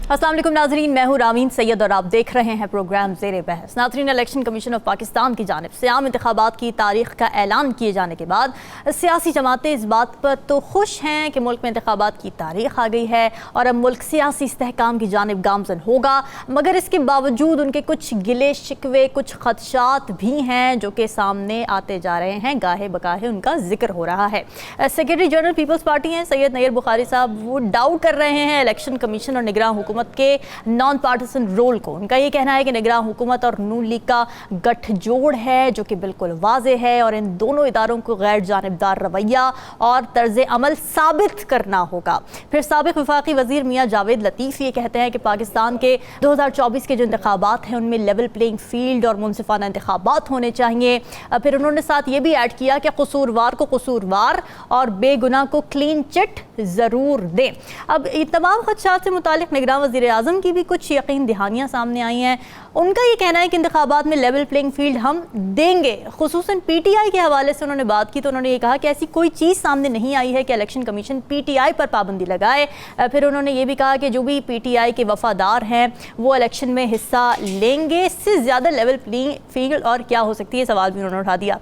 अस्सलाम वालेकुम नाजरीन, मैं हूँ रामीन सैयद और आप देख रहे हैं प्रोग्राम ज़ेरे बहस। नाजरीन, इलेक्शन कमीशन ऑफ पाकिस्तान की जानिब से आम इंतखाबात की तारीख का ऐलान किए जाने के बाद सियासी जमातें इस बात पर तो खुश हैं कि मुल्क में इंतखाबात की तारीख आ गई है और अब मुल्क सियासी इस्तेहकाम की जानिब गामजन होगा, मगर इसके बावजूद उनके कुछ गिले शिकवे, कुछ खदशात भी हैं जो कि सामने आते जा रहे हैं। गाहे बगाहे उनका जिक्र हो रहा है। सेक्रेटरी जनरल पीपल्स पार्टी हैं सैयद नईर बुखारी साहब, वो डाउट कर रहे हैं इलेक्शन कमीशन और निगरान हुकूमत के नॉन पार्टिसन रोल को। उनका ये कहना है कि निगरान हुकूमत और नून लीग का गठजोड़ है जो कि बिल्कुल वाज़े है और इन दोनों इदारों को गैर जानिबदार रवैया और तर्ज अमल साबित करना होगा। फिर साबिक वफाकी वजीर मियाँ जावेद लतीफ़ ये कहते हैं कि पाकिस्तान के 2024 के जो इंतखाबात हैं उनमें लेवल प्लेइंग फील्ड और मुनसिफाना इंतखाबात होने चाहिए। फिर उन्होंने साथ ये भी ऐड किया कि कसूरवार को कसूरवार और बेगुनाह को क्लीन चिट ज़रूर दें। अब ये तमाम खदशात से मुतालिक निगरान वज़ीर आज़म की भी कुछ यकीन दहानियाँ सामने आई हैं। उनका ये कहना है कि इंतखाबात में लेवल प्लेइंग फील्ड हम देंगे। खुसूसन PTI के हवाले से उन्होंने बात की तो उन्होंने ये कहा कि ऐसी कोई चीज़ सामने नहीं आई है कि इलेक्शन कमीशन PTI पर पाबंदी लगाए। फिर उन्होंने ये भी कहा कि जो भी PTI के वफादार हैं वो इलेक्शन में हिस्सा लेंगे। इससे ज़्यादा लेवल प्लेइंग फील्ड और क्या हो सकती है, सवाल भी उन्होंने उठा दिया।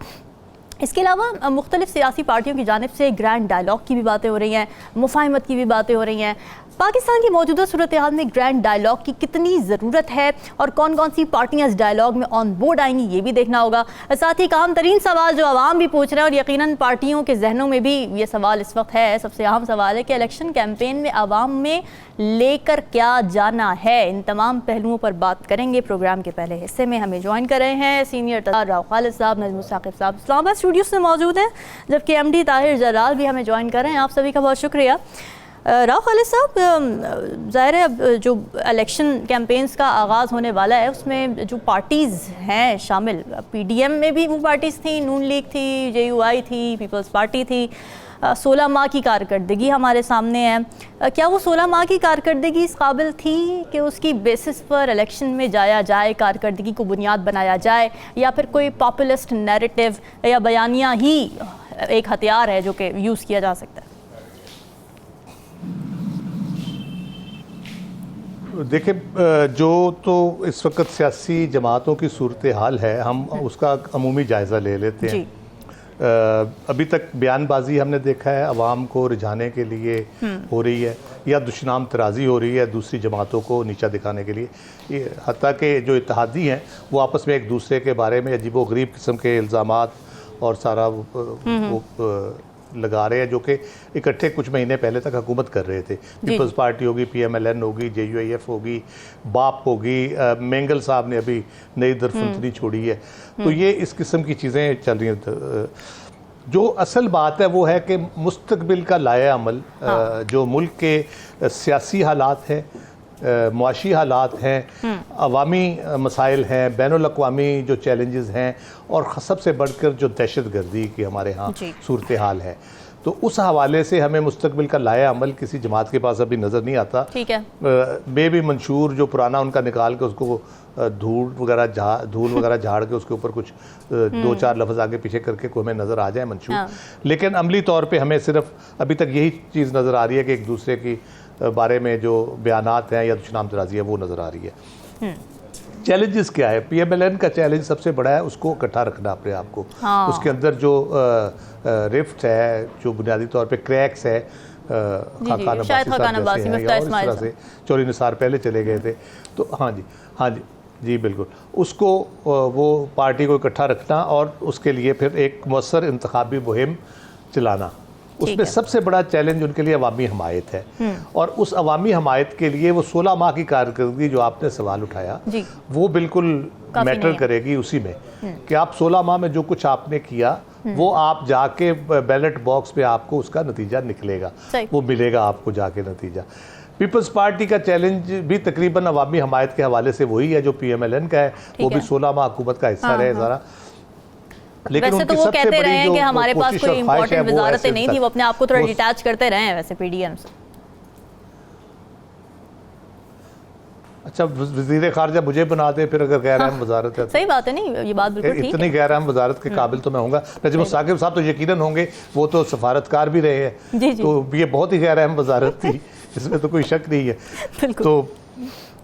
इसके अलावा मुख्तलिफ सियासी पार्टियों की जानिब से ग्रैंड डायलॉग की भी बातें हो रही हैं, मुफाहमत की भी बातें हो रही हैं। पाकिस्तान की मौजूदा सूरत हाल में ग्रैंड डायलॉग की कितनी ज़रूरत है और कौन कौन सी पार्टियां इस डायलॉग में ऑन बोर्ड आएंगी ये भी देखना होगा। साथ ही एक अहम तरीन सवाल जो आवाम भी पूछ रहे हैं और यकीनन पार्टियों के जहनों में भी ये सवाल इस वक्त है, सबसे अहम सवाल है कि इलेक्शन कैंपेन में आवाम में लेकर क्या जाना है। इन तमाम पहलुओं पर बात करेंगे। प्रोग्राम के पहले हिस्से में हमें ज्वाइन कर रहे हैं सीनियर राव खालिद साहब, नजमुल साकिब साहब इस्लामाबाद स्टूडियो से मौजूद हैं, जबकि MD ताहिर जलाल भी हमें ज्वाइन कर रहे हैं। आप सभी का बहुत शुक्रिया। राव खालिद साहब, ज़ाहिर है अब जो इलेक्शन कैंपेन्स का आगाज़ होने वाला है उसमें जो पार्टीज़ हैं शामिल, PDM में भी वो पार्टीज़ थी, नून लीग थी, JUI थी, पीपल्स पार्टी थी। 16 माह की कारकर्दगी हमारे सामने है। क्या वो 16 माह की कारकर्दगी इस काबिल थी कि उसकी बेसिस पर इलेक्शन में जाया जाए, कारकर्दगी को बुनियाद बनाया जाए, या फिर कोई पॉपुलिस्ट नैरेटिव या बयानिया ही एक हथियार है जो कि यूज़ किया जा सकता है? देखिए, जो तो इस वक्त सियासी जमातों की सूरत हाल है हम उसका अमूमी जायज़ा ले लेते हैं। अभी तक बयानबाजी हमने देखा है अवाम को रिझाने के लिए हो रही है या दुश्मनाम तराजी हो रही है दूसरी जमातों को नीचा दिखाने के लिए। हत्ता के जो इत्तेहादी हैं वो आपस में एक दूसरे के बारे में अजीबो गरीब किस्म के इल्ज़ामात और सारा वो लगा रहे हैं जो कि इकट्ठे कुछ महीने पहले तक हुकूमत कर रहे थे। पीपल्स पार्टी होगी, PMLN होगी, JUIF होगी, बाप होगी, मेंगल साहब ने अभी नई दरफुंतनी छोड़ी है। तो ये इस किस्म की चीज़ें चल रही हैं। जो असल बात है वो है कि मुस्तकबिल का लाया अमल, जो मुल्क के सियासी हालात हैं, मुआशी हालात हैं, अवामी मसाइल हैं, बैनुल-अक़वामी जो चैलेंजेस हैं और सबसे बढ़कर जो दहशत गर्दी की हमारे यहाँ सूरत हाल है, तो उस हवाले से हमें मुस्तकबिल का लाया अमल किसी जमात के पास अभी नज़र नहीं आता। ठीक है, बेबी मंशूर जो पुराना उनका निकाल के उसको धूल वगैरह झाड़ के उसके ऊपर कुछ 2-4 लफ्ज़ आगे पीछे करके को हमें नज़र आ जाए मंशूर, लेकिन अमली तौर पे हमें सिर्फ अभी तक यही चीज़ नज़र आ रही है कि एक दूसरे की बारे में जो बयानात हैं या दुश्मनाम तराजी है वो नज़र आ रही है। चैलेंजेस क्या है? PMLN का चैलेंज सबसे बड़ा है उसको इकट्ठा रखना अपने आप को। उसके अंदर जो रिफ्ट है, जो बुनियादी तौर पे क्रैक्स है, चौरी निसार पहले चले गए थे, तो हाँ जी बिल्कुल, उसको वो पार्टी को इकट्ठा रखना और उसके लिए फिर एक मौसर इंतखाबी मुहिम चलाना, उसमें सबसे बड़ा चैलेंज उनके लिए अवामी हमायत है। और उस अवामी हमायत के लिए वो 16 माह की कारकर्दगी जो आपने सवाल उठाया वो बिल्कुल मैटर करेगी उसी में कि आप 16 माह में जो कुछ आपने किया वो आप जाके बैलेट बॉक्स पे आपको उसका नतीजा निकलेगा, वो मिलेगा आपको जाके नतीजा। पीपल्स पार्टी का चैलेंज भी तकरीबन अवामी हमायत के हवाले से वही है जो PMLN का है, वो भी 16 माह हुकूमत का हिस्सा रहे सारा। लेकिन वैसे तो वो कहते रहे हैं कि हमारे पास कोई इंपॉर्टेंट वजारतें नहीं थी, वो अपने आप को थोड़ा डिटैच करते रहे हैं वैसे PDM से। अच्छा, वज़ीर ख़ारजा मुझे बना दे फिर अगर गैर अहम वजारत है। सही बात है, नहीं ये बात बिल्कुल ठीक है। इतनी गैर अहम वजारत के काबिल तो मैं होऊंगा। नजमुल साकिब साहब तो यकीनन होंगे, वो तो सफारतकार भी रहे हैं, तो ये बहुत ही गैर अहम वजारत थी इसमें तो कोई शक नहीं है। बिल्कुल। तो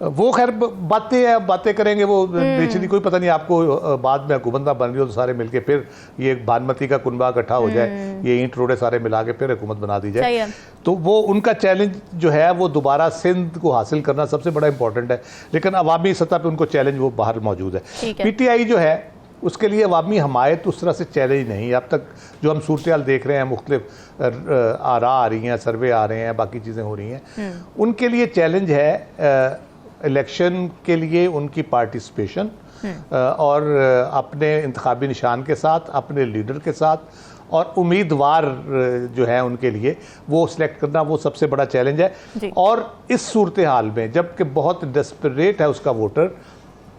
वो खैर बातें करेंगे, वो बेचनी कोई पता नहीं, आपको बाद में हुकूमत बन रही हो तो सारे मिलके फिर ये भानुमती का कुनबा इकट्ठा हो जाए, ये ईंट रोड़े सारे मिला के फिर हुकूमत बना दी जाए। तो वो उनका चैलेंज जो है वो दोबारा सिंध को हासिल करना सबसे बड़ा इंपॉर्टेंट है, लेकिन अवामी सतह पे उनको चैलेंज वो बाहर मौजूद है। PTI जो है उसके लिए अवामी हमायत उस तरह से चैलेंज नहीं है। अब तक जो हम सूरत हाल देख रहे हैं, मुख्तलिफ आरा आ रही हैं, सर्वे आ रहे हैं, बाकी चीज़ें हो रही हैं, उनके लिए चैलेंज है इलेक्शन के लिए उनकी पार्टिसिपेशन और अपने इंतखाबी निशान के साथ, अपने लीडर के साथ और उम्मीदवार जो है उनके लिए वो सिलेक्ट करना, वो सबसे बड़ा चैलेंज है। और इस सूरत हाल में जबकि बहुत डेस्परेट है उसका वोटर,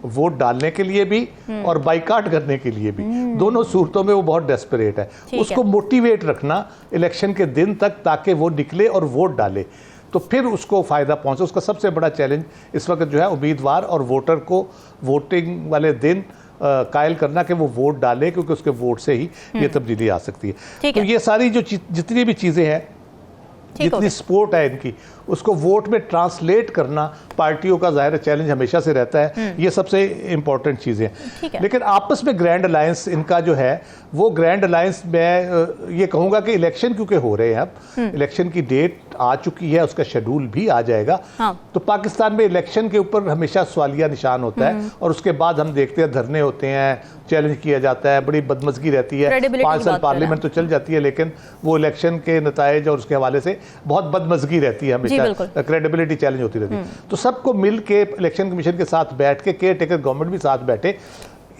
वोट डालने के लिए भी और बाइकाट करने के लिए भी, दोनों सूरतों में वो बहुत डेस्परेट है। उसको मोटिवेट रखना इलेक्शन के दिन तक ताकि वो निकले और वोट डाले, तो फिर उसको फ़ायदा पहुंचे। उसका सबसे बड़ा चैलेंज इस वक्त जो है उम्मीदवार और वोटर को वोटिंग वाले दिन कायल करना कि वो वोट डाले, क्योंकि उसके वोट से ही ये तब्दीली आ सकती है। तो ये सारी जो जितनी भी चीज़ें हैं, जितनी सपोर्ट है इनकी, उसको वोट में ट्रांसलेट करना पार्टियों का ज़ाहिर चैलेंज हमेशा से रहता है। ये सबसे इंपॉर्टेंट चीज़ें हैं। लेकिन आपस में ग्रैंड अलायंस इनका जो है वो ग्रैंड अलायंस, मैं ये कहूँगा कि इलेक्शन क्योंकि हो रहे हैं, अब इलेक्शन की डेट आ चुकी है, उसका शेड्यूल भी आ जाएगा। तो पाकिस्तान में इलेक्शन के ऊपर हमेशा सवालिया निशान होता है, और उसके बाद हम देखते हैं धरने होते हैं, चैलेंज किया जाता है, बड़ी बदमज़गी रहती है। 5 साल पार्लियामेंट तो चल जाती है, लेकिन वो इलेक्शन के नताइज और उसके हवाले से बहुत बदमज़गी रहती है, हमेशा क्रेडिबिलिटी चैलेंज होती रहती है। तो सबको मिल के इलेक्शन कमीशन के साथ बैठ के, केयर टेकर गवर्नमेंट भी साथ बैठे,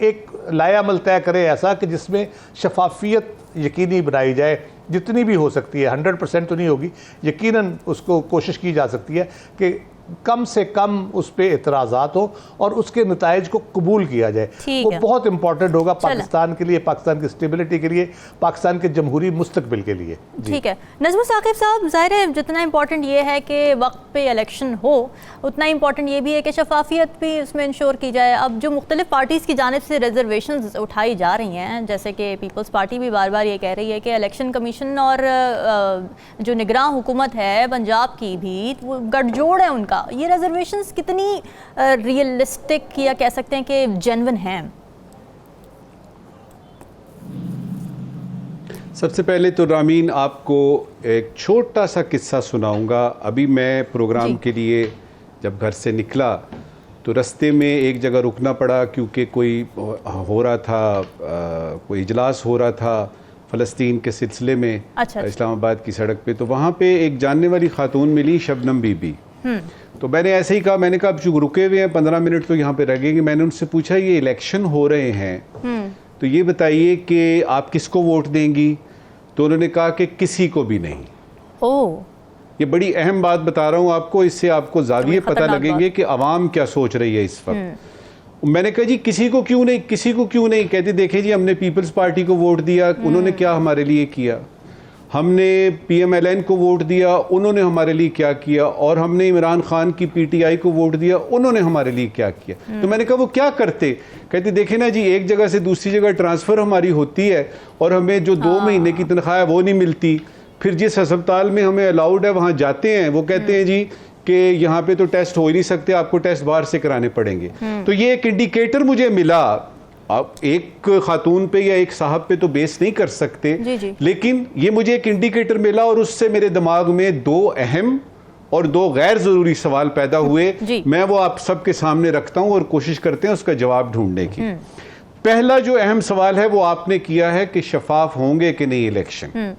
एक लायामल तय करे ऐसा कि जिसमें शफाफियत यकीनी बनाई जाए, जितनी भी हो सकती है। 100% तो नहीं होगी, यकीनन उसको कोशिश की जा सकती है कि कम से कम उस पर एतराज़ात हो और उसके नताइज को कबूल किया जाए। वो बहुत इंपॉर्टेंट होगा पाकिस्तान के लिए, पाकिस्तान की स्टेबिलिटी के लिए, पाकिस्तान के जमहूरी मुस्तकबिल के लिए। ठीक है नजमुल साकिब साहब, ज़ाहिर है जितना इंपॉर्टेंट ये है कि वक्त पे इलेक्शन हो, उतना इंपॉर्टेंट ये भी है कि शफाफियत भी उसमें इंश्योर की जाए। अब जो मुख्तलिफ पार्टीज़ की जानिब से रिजर्वेशंस उठाई जा रही हैं, जैसे कि पीपल्स पार्टी भी बार बार ये कह रही है कि इलेक्शन कमीशन और जो निगरान हुकूमत है पंजाब की भी, वो गठजोड़ है उनका। ये रिजर्वेशंस कितनी रियलिस्टिक या कह सकते हैं कि जेन्युइन हैं? सबसे पहले तो रामीन आपको एक छोटा सा किस्सा सुनाऊंगा। अभी मैं प्रोग्राम के लिए जब घर से निकला तो रास्ते में एक जगह रुकना पड़ा, क्योंकि कोई हो रहा था, कोई इजलास हो रहा था फ़लस्तीन के सिलसिले में। अच्छा। इस्लामाबाद की सड़क पे, तो वहाँ पे एक जानने वाली खातून मिली, शबनम बीबी। तो मैंने ऐसे ही कहा, मैंने कहा अब जो रुके हुए हैं 15 मिनट तो यहाँ पे लगेंगे। मैंने उनसे पूछा ये इलेक्शन हो रहे हैं तो ये बताइए कि आप किसको वोट देंगी? तो उन्होंने कहा कि किसी को भी नहीं। ओह, ये बड़ी अहम बात बता रहा हूँ आपको, इससे आपको ज़ाविये पता लगेंगे कि अवाम क्या सोच रही है इस वक्त। मैंने कहा जी किसी को क्यों नहीं, किसी को क्यों नहीं? कहते देखें जी हमने पीपल्स पार्टी को वोट दिया, उन्होंने क्या हमारे लिए किया, हमने PMLN को वोट दिया, उन्होंने हमारे लिए क्या किया, और हमने इमरान खान की PTI को वोट दिया, उन्होंने हमारे लिए क्या किया। तो मैंने कहा वो क्या करते? कहते देखे ना जी, एक जगह से दूसरी जगह ट्रांसफ़र हमारी होती है और हमें जो 2 महीने की तनख्वाह है वो नहीं मिलती। फिर जिस अस्पताल में हमें अलाउड है वहाँ जाते हैं, वो कहते हैं जी कि यहाँ पे तो टेस्ट हो ही नहीं सकते, आपको टेस्ट बाहर से कराने पड़ेंगे। तो ये एक इंडिकेटर मुझे मिला। आप एक खातून पे या एक साहब पे तो बेस नहीं कर सकते, लेकिन ये मुझे एक इंडिकेटर मिला और उससे मेरे दिमाग में 2 अहम और 2 गैर जरूरी सवाल पैदा हुए। मैं वो आप सबके सामने रखता हूं और कोशिश करते हैं उसका जवाब ढूंढने की। पहला जो अहम सवाल है वो आपने किया है कि शफाफ होंगे कि नहीं इलेक्शन,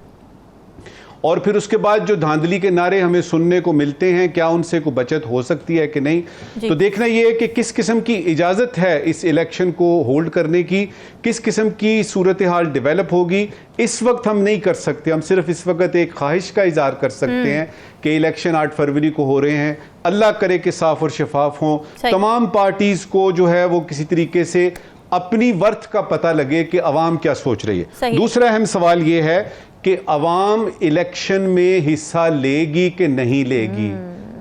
और फिर उसके बाद जो धांधली के नारे हमें सुनने को मिलते हैं, क्या उनसे कोई बचत हो सकती है कि नहीं। तो देखना यह है कि किस किस्म की इजाज़त है इस इलेक्शन को होल्ड करने की, किस किस्म की सूरत हाल डेवलप होगी, इस वक्त हम नहीं कर सकते। हम सिर्फ इस वक्त एक ख्वाहिश का इजहार कर सकते हैं कि इलेक्शन 8 फरवरी को हो रहे हैं, अल्लाह करे कि साफ और शफाफ हों, तमाम पार्टीज़ को जो है वो किसी तरीके से अपनी वर्थ का पता लगे कि अवाम क्या सोच रही है। दूसरा अहम सवाल ये है कि अवाम इलेक्शन में हिस्सा लेगी कि नहीं लेगी,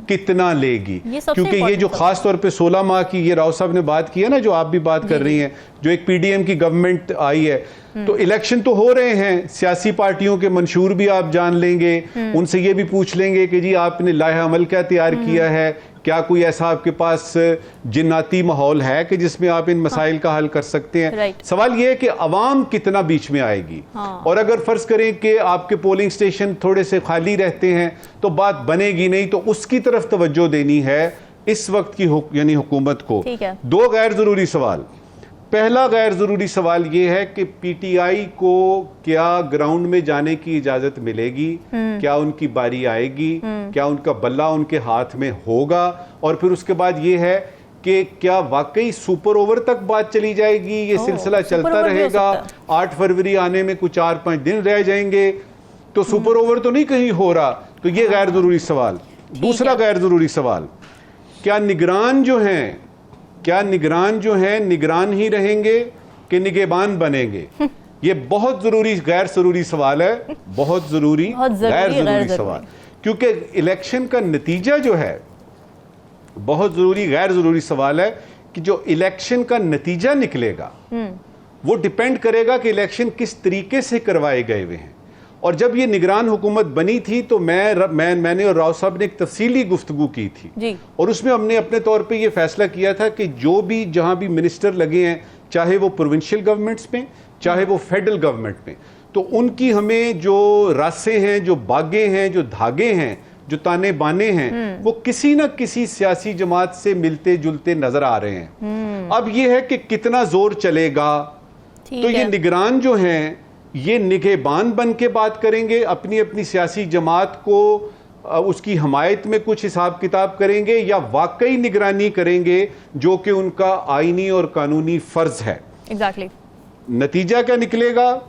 कितना लेगी, क्योंकि ये जो खास तौर पे 16 माह की ये राव साहब ने बात की है ना, जो आप भी बात कर रही हैं, जो एक पीडीएम की गवर्नमेंट आई है, तो इलेक्शन तो हो रहे हैं, सियासी पार्टियों के मंशूर भी आप जान लेंगे, उनसे ये भी पूछ लेंगे कि जी आपने लाहे अमल क्या तैयार किया है, क्या कोई ऐसा आपके पास जिन्नाती माहौल है कि जिसमें आप इन मसाइल का हल कर सकते हैं। सवाल यह है कि अवाम कितना बीच में आएगी। और अगर फर्ज करें कि आपके पोलिंग स्टेशन थोड़े से खाली रहते हैं तो बात बनेगी नहीं, तो उसकी तरफ तवज्जो देनी है इस वक्त की यानी हुकूमत को। दो गैर जरूरी सवाल। पहला गैर जरूरी सवाल यह है कि पीटीआई को क्या ग्राउंड में जाने की इजाजत मिलेगी, क्या उनकी बारी आएगी, क्या उनका बल्ला उनके हाथ में होगा, और फिर उसके बाद यह है कि क्या वाकई सुपर ओवर तक बात चली जाएगी, ये सिलसिला चलता रहेगा, 8 फरवरी आने में कुछ 4-5 दिन रह जाएंगे तो सुपर ओवर तो नहीं कहीं हो रहा। तो ये गैर जरूरी सवाल। दूसरा गैर जरूरी सवाल, क्या निगरान जो हैं निगरान ही रहेंगे कि निगहबान बनेंगे? ये बहुत जरूरी गैर जरूरी सवाल है, बहुत जरूरी गैर जरूरी सवाल, क्योंकि इलेक्शन का नतीजा जो है बहुत जरूरी गैर जरूरी सवाल है कि जो इलेक्शन का नतीजा निकलेगा वो डिपेंड करेगा कि इलेक्शन किस तरीके से करवाए गए हुए हैं। और जब ये निगरान हुकूमत बनी थी तो मैंने और राव साहब ने एक तफसीली गुफ्तगू की थी जी। और उसमें हमने अपने तौर पे ये फैसला किया था कि जो भी जहां भी मिनिस्टर लगे हैं, चाहे वो प्रोविंशियल गवर्नमेंट्स में चाहे वो फेडरल गवर्नमेंट में, तो उनकी हमें जो रास्ते हैं, जो बागे हैं, जो धागे हैं, जो ताने बाने हैं, वो किसी न किसी सियासी जमात से मिलते जुलते नजर आ रहे हैं। अब ये है कि कितना जोर चलेगा। तो ये निगरान जो हैं ये निगहबान बन के बात करेंगे, अपनी अपनी सियासी जमात को उसकी हमायत में कुछ हिसाब किताब करेंगे, या वाकई निगरानी करेंगे जो कि उनका आईनी और कानूनी फर्ज है। एग्जैक्टली। नतीजा क्या निकलेगा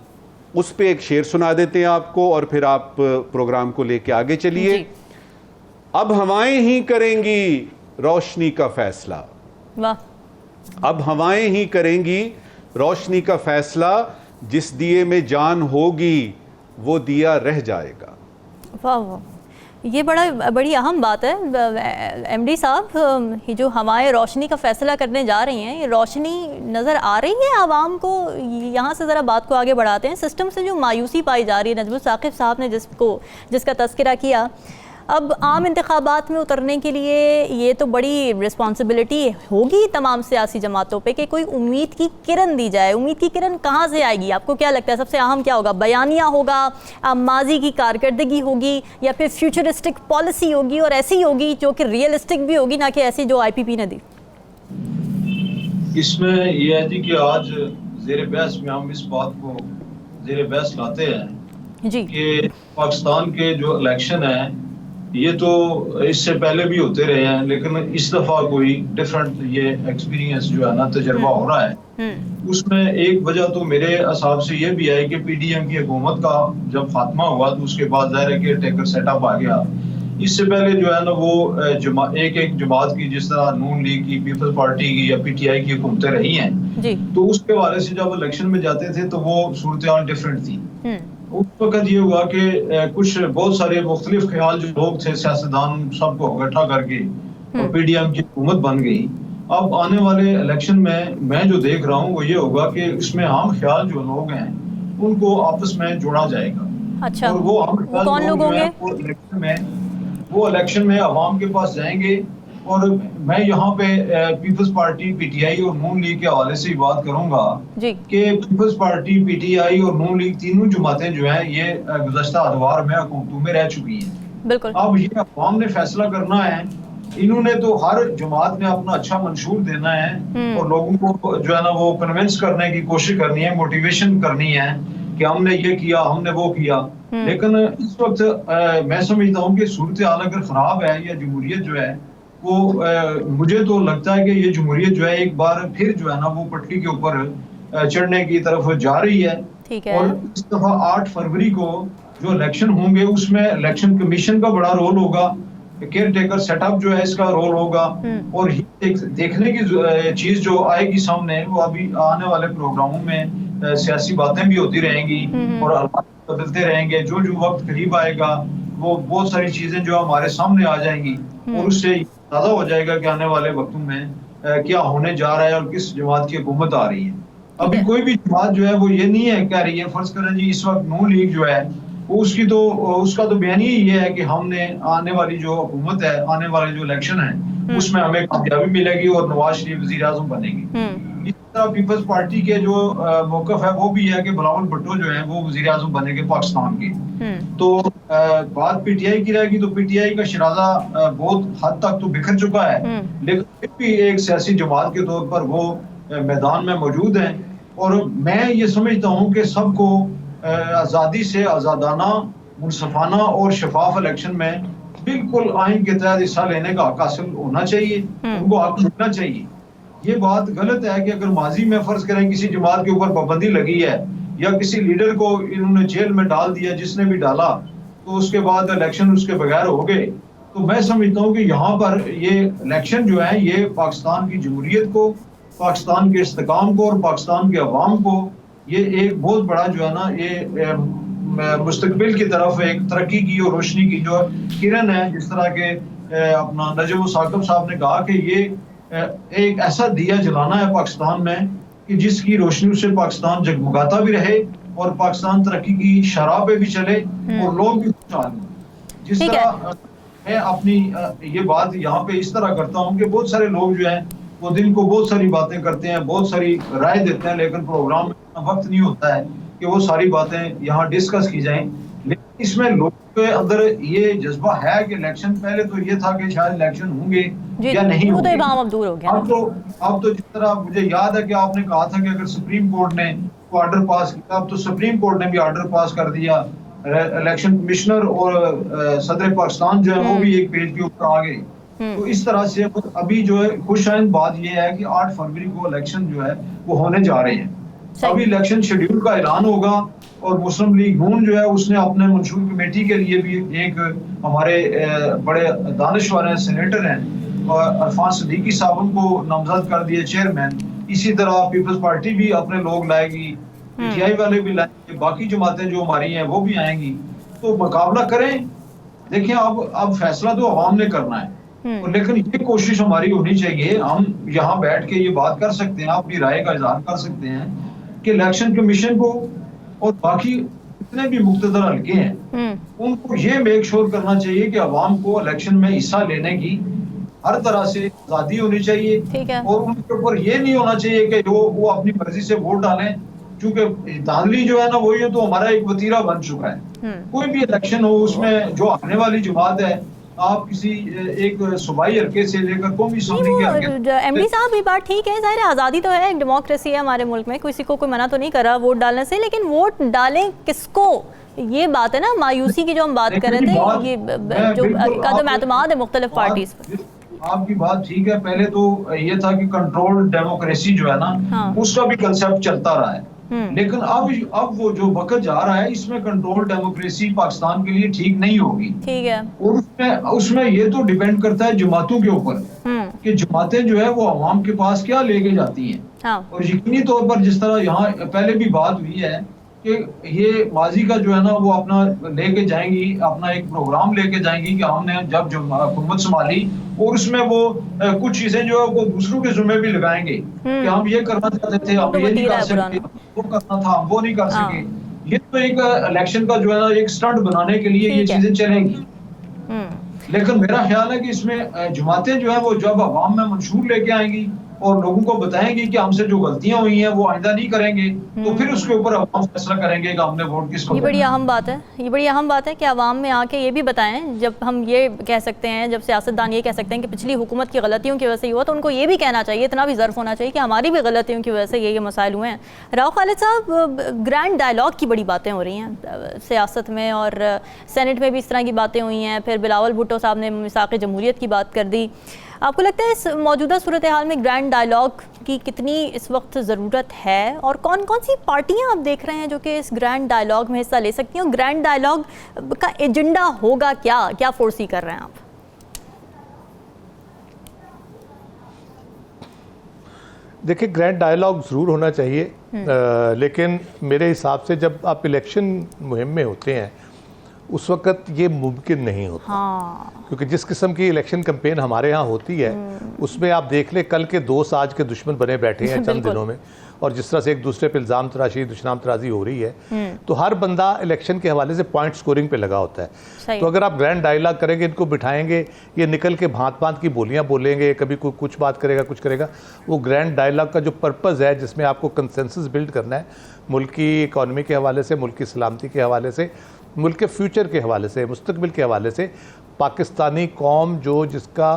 उस पे एक शेर सुना देते हैं आपको और फिर आप प्रोग्राम को लेके आगे चलिए। अब हवाएं ही करेंगी रोशनी का फैसला। वाह। अब हवाएं ही करेंगी रोशनी का फैसला, जिस दिए में जान होगी वो दिया रह जाएगा। वाह वाह, ये बड़ी अहम बात है एमडी साहब। ये जो हवाएं रोशनी का फैसला करने जा रही हैं, ये रोशनी नज़र आ रही है आवाम को? यहाँ से ज़रा बात को आगे बढ़ाते हैं। सिस्टम से जो मायूसी पाई जा रही है, नजमुल साकिब साहब ने जिसका तस्करा किया, अब आम इंतखाबात में उतरने के लिए ये तो बड़ी रिस्पॉन्सिबिलिटी होगी तमाम सियासी जमातों पे कि कोई उम्मीद की किरण दी जाए। उम्मीद की किरण कहाँ से आएगी? आपको क्या लगता है सबसे अहम क्या होगा? बयानिया होगा, माजी की कारकर्दगी होगी, या फिर फ्यूचरिस्टिक पॉलिसी होगी, और ऐसी होगी जो कि रियलिस्टिक भी होगी, ना कि ऐसी जो IPP ने दी? इसमें यह है कि आज ज़ेर बहस में हम इस बात को ज़ेर बहस लाते हैं जी कि पाकिस्तान के जो इलेक्शन है ये तो इससे पहले भी होते रहे हैं, लेकिन इस दफा कोई डिफरेंट ये एक्सपीरियंस जो है ना, तजर्बा हो रहा है। उसमें एक वजह तो मेरे हिसाब से ये भी है कि PDM की हुकूमत का जब खात्मा हुआ तो उसके बाद जाहिर है कि टेकर सेटअप आ गया। इससे पहले जो है ना वो एक जमात की, जिस तरह नून लीग की, पीपल्स पार्टी की या PTI की हुकूमतें रही हैं, तो उसके हवाले से जब इलेक्शन में जाते थे तो वो सूरत डिफरेंट थी। उस वक्त ये हुआ कि कुछ बहुत सारे मुख्तलिफ ख्याल जो लोग थे, सियासतदान, सबको इकट्ठा करके और PDM की हुकूमत बन गई। अब आने वाले इलेक्शन में मैं जो देख रहा हूँ वो ये होगा कि इसमें आम ख्याल जो लोग हैं उनको आपस में जोड़ा जाएगा। अच्छा, और वो आम ख्याल कौन लोग होंगे? वो इलेक्शन में अवाम के पास जाएंगे। और मैं यहाँ पे पीपल्स पार्टी, PTI और नून लीग के हवाले से बात करूंगा कि पीपल्स पार्टी, PTI और नून लीग तीनों जमातें जो हैं ये गुज़श्ता अदवार में हुकूमतों में रह चुकी हैं। बिल्कुल। अब ये अवाम ने फैसला करना है। इन्होंने तो हर जमात ने अपना अच्छा मंशूर देना है और लोगों को जो है ना वो कन्विंस करने की कोशिश करनी है, मोटिवेशन करनी है कि हमने ये किया, हमने वो किया। लेकिन इस वक्त मैं समझता हूँ कि सूरत हाल अगर खराब है या जमहूरियत जो है वो मुझे तो लगता है कि ये जमहूरियत जो है एक बार फिर जो है ना वो पटरी के ऊपर चढ़ने की तरफ जा रही है। ठीक है। और इस दफा 8 फरवरी को जो इलेक्शन होंगे उसमें इलेक्शन कमीशन का बड़ा रोल होगा, केयर टेकर सेटअप जो है इसका रोल होगा। और देखने की चीज जो आएगी सामने वो अभी आने वाले प्रोग्रामों में सियासी बातें भी होती रहेंगी और हालात बदलते रहेंगे। जो जो वक्त करीब आएगा वो बहुत सारी चीजें जो हमारे सामने आ जाएंगी और उससे अंदाजा हो जाएगा कि आने वाले वक्तों में क्या होने जा रहा है और किस जमात की हुकूमत आ रही है। अभी कोई भी जमात जो है वो ये नहीं है कह रही है, फर्ज करें जी इस वक्त नून लीग जो है वो उसका तो बयान ही ये है कि हमने आने वाली जो हुकूमत है, आने वाले जो इलेक्शन है उसमें हमें कामयाबी मिलेगी और नवाज शरीफ वजीर आजम बनेंगे। इस तरह पीपल्स पार्टी के जो मौकफ है वो भी है कि बिलावल भुट्टो जो है वो वजीर आजम बनेंगे पाकिस्तान के। तो बात पीटीआई की रहेगी तो पीटीआई का शराजा बहुत हद तक तो बिखर चुका है, लेकिन फिर भी एक सियासी जमात के तौर पर वो मैदान में मौजूद हैं। और मैं ये समझता हूँ कि सबको आज़ादी से आज़ादाना, मुनसफाना और शफाफ इलेक्शन में बिल्कुल आइन के तहत हिस्सा लेने का हक हासिल होना चाहिए, उनको हक मिलना चाहिए। ये बात गलत है कि अगर माजी में फर्ज करें किसी जमात के ऊपर पाबंदी लगी है या किसी लीडर को इन्होंने जेल में डाल दिया, जिसने भी डाला, तो उसके बाद इलेक्शन उसके बगैर हो गए। तो मैं समझता हूँ कि यहाँ पर ये इलेक्शन जो है ये पाकिस्तान की जमहूरियत को, पाकिस्तान के इस्तेकाम को और पाकिस्तान के अवाम को ये एक बहुत बड़ा जो है ना ये मुस्तकबिल की तरफ एक तरक्की की और रोशनी की जो किरण है, जिस तरह के अपना नजम साकिब साहब ने कहा कि ये एक ऐसा दिया जलाना है पाकिस्तान में कि जिसकी रोशनी से पाकिस्तान जगमगाता भी रहे और पाकिस्तान तरक्की की शराह पे भी चले और लोग भी खुशहाल हों। जिस तरह मैं अपनी ये बात यहाँ पे इस तरह करता हूँ कि बहुत सारे लोग जो हैं वो दिन को बहुत सारी बातें करते हैं, बहुत सारी राय देते हैं, लेकिन प्रोग्राम में वक्त नहीं होता है कि वो सारी बातें यहाँ डिस्कस की जाएं। लेकिन इसमें लोगों के अंदर ये जज्बा है कि इलेक्शन, पहले तो ये था कि शायद इलेक्शन होंगे या नहीं होंगे, अब तो जिस तरह मुझे याद है कि आपने कहा था कि अगर सुप्रीम कोर्ट ने ऑर्डर पास किया, अब तो सुप्रीम कोर्ट ने भी ऑर्डर पास कर दिया, इलेक्शन कमिश्नर और सदर पाकिस्तान जो है वो भी एक पेज के ऊपर आ गए। तो इस तरह से अभी जो है खुशआइंद बात ये है कि 8 फरवरी को इलेक्शन जो है वो होने जा रहे हैं। अभी इलेक्शन शेड्यूल का ऐलान होगा और मुस्लिम लीग नून जो है उसने अपने मंशूर कमेटी के लिए भी एक हमारे बड़े दानिशवर हैं, सेनेटर हैं, और अरफान सदीकी साहब को नामजद कर दिए चेयरमैन। इसी तरह पीपल्स पार्टी भी अपने लोग लाएगी, पीटीआई वाले भी लाएंगे, बाकी जमातें जो हमारी हैं वो भी आएंगी। तो मुकाबला करें। देखिए अब फैसला तो अवाम ने करना है, लेकिन ये कोशिश हमारी होनी चाहिए, हम यहाँ बैठ के ये बात कर सकते हैं, अपनी राय का इजहार कर सकते हैं कि इलेक्शन कमीशन को और बाकी जितने भी मुख्तदर हल्के हैं उनको ये मेक श्योर करना चाहिए कि अवाम को इलेक्शन में हिस्सा लेने की हर तरह से आजादी होनी चाहिए और उनके ऊपर ये नहीं होना चाहिए कि वो अपनी मर्जी से वोट डालें, क्योंकि धांधली जो है ना वो ये तो हमारा एक वतीरा बन चुका है। कोई भी इलेक्शन हो उसमें जो आने वाली जमात है, आप किसी एक सूबाई हल्के से लेकर कौमी असम्बली के एमडी साहब ये बात ठीक है, जाहिर है आज़ादी तो है, एक डेमोक्रेसी है हमारे मुल्क में, किसी को कोई मना तो नहीं कर रहा वोट डालने से, लेकिन वोट डालें किसको, ये बात है ना मायूसी की जो हम बात कर रहे थे, ये जो कदम एतमाद है मुख्तलिफ पार्टीज पर। आपकी बात ठीक है, पहले तो ये था कि कंट्रोल डेमोक्रेसी जो है ना उसका भी कंसेप्ट चलता रहा है, लेकिन अब वो जो वक्त जा रहा है इसमें कंट्रोल डेमोक्रेसी पाकिस्तान के लिए ठीक नहीं होगी। ठीक है। और उसमें ये तो डिपेंड करता है जमातों के ऊपर कि जमातें जो है वो अवाम के पास क्या लेके जाती हैं। और यकीनी तौर पर जिस तरह यहाँ पहले भी बात हुई है कि ये माजी का जो है ना वो अपना लेके जाएंगी, अपना एक प्रोग्राम लेके जाएंगी कि हमने जब हुकूमत संभाली, और उसमें वो कुछ चीजें जो है वो दूसरों के जुम्मे भी लगाएंगे कि हम ये करना चाहते थे, हम ये नहीं कर सके, वो करना था हम वो नहीं कर सके। ये तो एक इलेक्शन का जो है ना एक स्टंट बनाने के लिए ये चीजें चलेंगी। लेकिन मेरा ख्याल है कि इसमें जमातें जो है वो जब अवाम में मंशूर लेके आएंगी और लोगों को बताएंगे कि हमसे जो गलतियां हुई हैं वो आइंदा नहीं करेंगे, तो फिर उसके ऊपर अवाम फैसला करेंगे कि हमने वोट किसको। ये बड़ी अहम बात है, ये बड़ी अहम बात है कि अवाम में आके ये भी बताएं। जब हम ये कह सकते हैं, जब सियासतदान ये कह सकते हैं कि पिछली हुकूमत की गलतियों की वजह से हुआ, तो उनको ये भी कहना चाहिए, इतना भी ज़र्फ होना चाहिए कि हमारी भी गलतियों की वजह से ये मसाइल हुए हैं। राव खालिद साहब, ग्रैंड डायलॉग की बड़ी बातें हो रही हैं सियासत में और सेनेट में भी इस तरह की बातें हुई हैं, फिर बिलावल भुट्टो साहब ने मिसाक़ जमहूरियत की बात कर दी। आपको लगता है इस मौजूदा सूरत हाल में ग्रैंड डायलॉग की कितनी इस वक्त ज़रूरत है, और कौन कौन सी पार्टियां आप देख रहे हैं जो कि इस ग्रैंड डायलॉग में हिस्सा ले सकती हैं, और ग्रैंड डायलॉग का एजेंडा होगा क्या फोर्सी कर रहे हैं आप? देखिए, ग्रैंड डायलॉग ज़रूर होना चाहिए, लेकिन मेरे हिसाब से जब आप इलेक्शन मुहिम में होते हैं उस वक्त ये मुमकिन नहीं होता। हाँ। क्योंकि जिस किस्म की इलेक्शन कैंपेन हमारे यहाँ होती है उसमें आप देख ले कल के दोस्त आज के दुश्मन बने बैठे हैं चंद दिनों में, और जिस तरह से एक दूसरे पे इल्ज़ाम तराशी दुश्मन तराजी हो रही है, तो हर बंदा इलेक्शन के हवाले से पॉइंट स्कोरिंग पे लगा होता है। तो अगर आप ग्रैंड डायलॉग करेंगे, इनको बिठाएंगे, ये निकल के भांत भांत की बोलियां बोलेंगे, कभी कोई कुछ बात करेगा कुछ करेगा, वो ग्रैंड डायलॉग का जो पर्पज़ है जिसमें आपको कंसेंसस बिल्ड करना है मुल्क की इकॉनमी के हवाले से, मुल्क की सलामती के हवाले से, मुल्क के फ्यूचर के हवाले से, मुस्तकबिल के हवाले से, पाकिस्तानी कौम जो जिसका